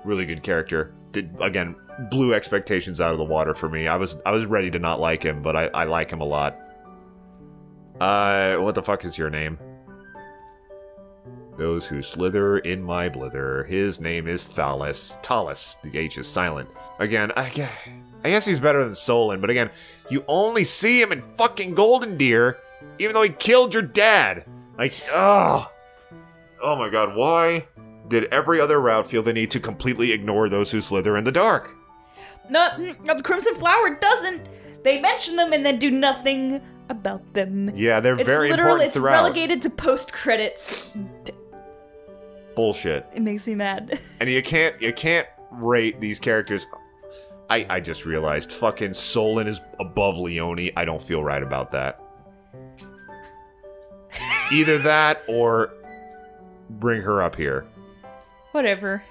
really good character. Again, blew expectations out of the water for me. I was ready to not like him, but I like him a lot. What the fuck is your name? Those who slither in my blither. His name is Thalis. Talis. The H is silent. Again, I guess he's better than Solon, but again, you only see him in fucking Golden Deer, even though he killed your dad. Like, oh my god, why did every other route feel the need to completely ignore those who slither in the dark? No, Crimson Flower doesn't. They mention them and then do nothing about them. Yeah, they're very important throughout. It's relegated to post-credits. Bullshit. It makes me mad. And you can't rate these characters. I just realized fucking Solon is above Leone. I don't feel right about that. Either that or bring her up here. Whatever.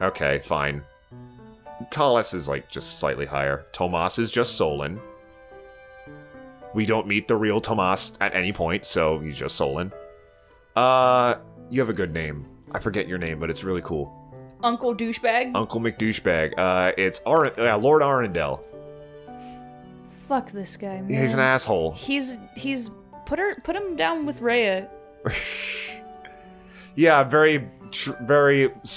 Okay, fine. Talis is like just slightly higher. Tomas is just Solon. We don't meet the real Tomas at any point, so he's just Solon. You have a good name. I forget your name, but it's really cool. Uncle Douchebag? Uncle McDouchebag. It's Lord Arundel. Fuck this guy, man. Yeah, he's an asshole. He's put him down with Rhea. Yeah, very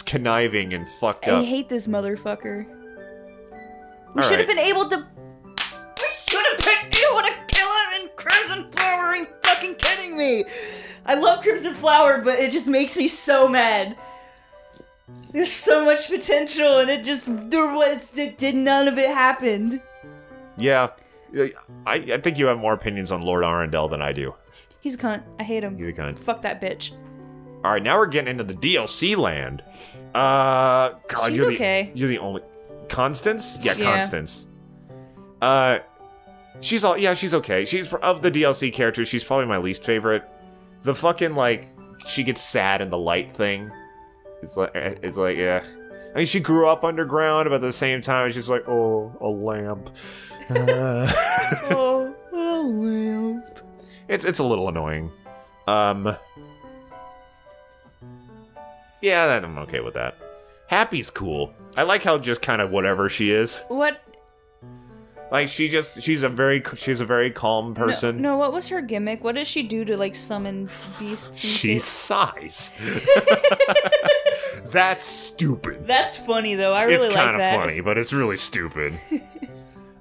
conniving and fucked up. I hate this motherfucker. We should have been able to kill him in Crimson Flower. Are you fucking kidding me? I love Crimson Flower, but it just makes me so mad. There's so much potential, and none of it happened. Yeah, I think you have more opinions on Lord Arundel than I do. He's a cunt. I hate him. He's a cunt. Fuck that bitch. All right, now we're getting into the DLC land. God, She's okay. You're the only Constance? Yeah, Yeah. Constance. She's okay. She's of the DLC characters, she's probably my least favorite. The fucking like she gets sad in the light thing. It's like yeah. I mean, she grew up underground, but at the same time, she's like, oh, a lamp. Oh, a lamp. It's a little annoying. Yeah, I'm okay with that. Happy's cool. I like how just kind of whatever she is. What? Like she's a very calm person. No, what was her gimmick? What does she do to like summon beasts? And She shit? sighs. That's stupid. That's funny though. I really It's like kind of that. funny, but it's really stupid.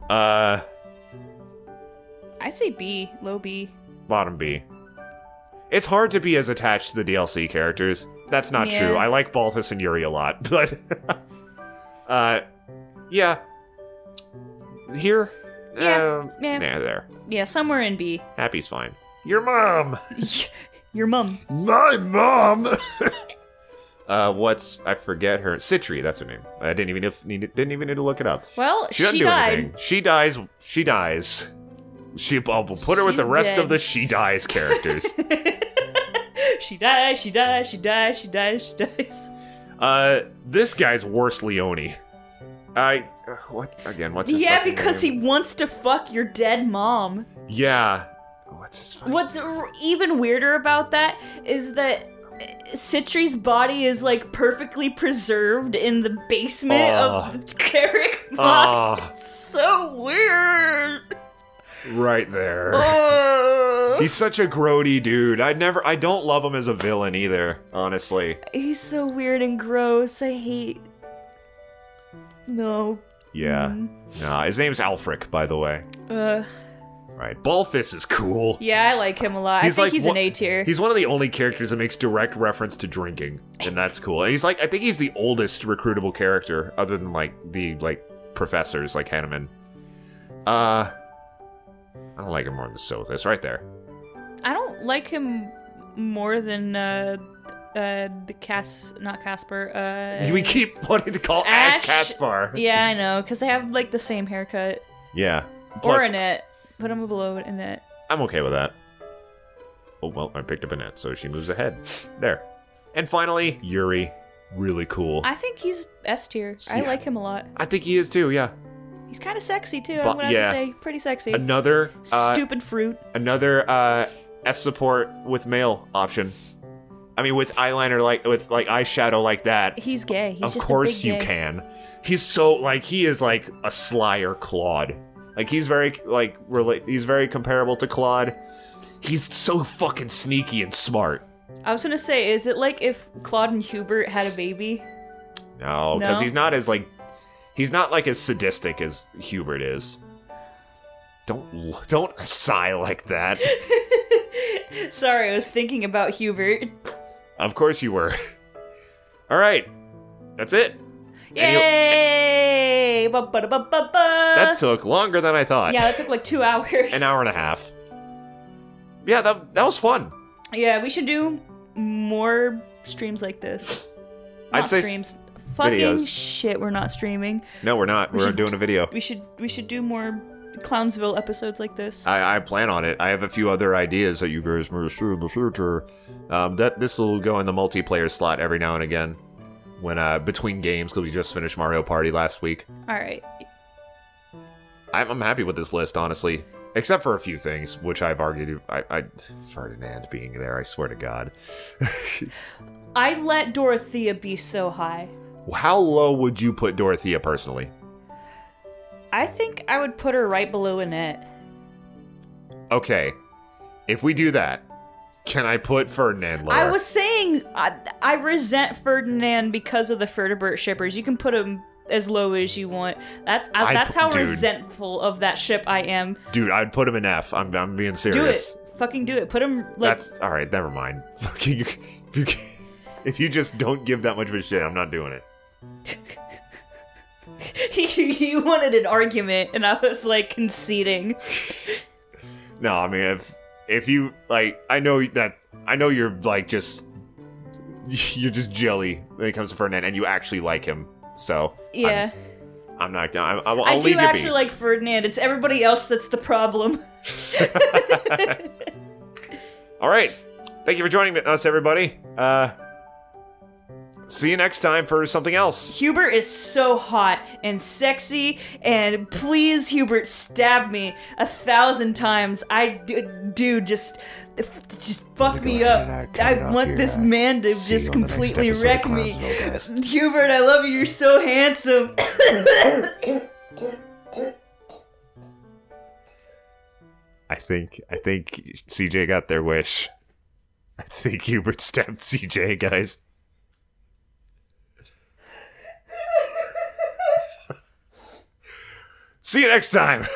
I'd say B, low B. Bottom B. It's hard to be as attached to the DLC characters. That's not Yeah. true. I like Balthus and Yuri a lot, but yeah. Here? Yeah, yeah. Nah, there. Yeah, somewhere in B. Happy's fine. Your mom! Your mum. My mom! I forget her. Citri, that's her name. I didn't even need to look it up. Well, She doesn't she do died. anything. She dies. I'll put her with the She's rest dead. of the she dies characters. She dies, she dies, she dies, she dies, she dies. This guy's worse Leone. What's his Yeah, fucking because name? he wants to fuck your dead mom. Yeah. What's his fucking What's even weirder about that is that Citri's body is like perfectly preserved in the basement of the Carrick Mine. It's so weird. Right there. Oh. He's such a grody dude. I don't love him as a villain either, honestly. He's so weird and gross. I hate. No. Yeah. Nah, his name's Alfric, by the way. Uh. Right. Balthus is cool. Yeah, I like him a lot. I think he's an A tier. He's one of the only characters that makes direct reference to drinking, and that's cool. And I think he's the oldest recruitable character, other than the professors like Hanneman. I don't like him more than Sothis. Right there. I don't like him more than not Casper. We keep wanting to call Ash Caspar. Yeah, I know, because they have like the same haircut. Yeah. Or Plus, Annette. Put him below Annette. I'm okay with that. Oh, well, I picked up Annette, so she moves ahead. There. And finally, Yuri. Really cool. I think he's S tier. I Yeah. like him a lot. I think he is too, yeah. He's kind of sexy too. I'm But- gonna yeah. have to say, pretty sexy. Another Stupid fruit. S support with male option. I mean, with eyeliner with eyeshadow like that. He's gay. He's Of just course a big you gay. can. He's so he is like a slyer Claude. Like he's very he's very comparable to Claude. He's so fucking sneaky and smart. I was gonna say, is it like if Claude and Hubert had a baby? No, because No? he's not as sadistic as Hubert is. Don't sigh like that. Sorry, I was thinking about Hubert. Of course you were. All right, that's it. Yay! Ba-ba-da-ba-ba-ba. That took longer than I thought. Yeah, that took like 2 hours. An hour and a half. Yeah, that was fun. Yeah, we should do more streams like this. Not I'd say streams. Fucking videos. shit, we're not streaming. No, we're not. We're should- doing a video. We should do more Clownsville episodes like this. I plan on it. I have a few other ideas that you guys may see in the future. This will go in the multiplayer slot every now and again. When between games, because we just finished Mario Party last week. Alright. I'm happy with this list, honestly. Except for a few things, which I've argued. Ferdinand being there, I swear to God. I let Dorothea be so high. How low would you put Dorothea personally? I think I would put her right below Annette. Okay, if we do that, can I put Ferdinand lower? I was saying I resent Ferdinand because of the Ferdibert shippers. You can put him as low as you want. That's how Dude. resentful of that ship I am. Dude, I'd put him in F. I'm being serious. Do it. Fucking do it. Put him like. That's all right. Never mind. Fucking. If you just don't give that much of a shit, I'm not doing it. You wanted an argument, and I was like conceding. No, I mean if you like, I know you're like you're just jelly when it comes to Ferdinand, and you actually like him. So yeah, I'm not gonna. I'll I leave do you actually be. like Ferdinand. It's everybody else that's the problem. All right, thank you for joining us, everybody. See you next time for something else. Hubert is so hot and sexy, and please, Hubert, stab me 1,000 times. Dude, just fuck me up. I want this man to just completely wreck me. Hubert, I love you. You're so handsome. I think CJ got their wish. I think Hubert stabbed CJ, guys. See you next time.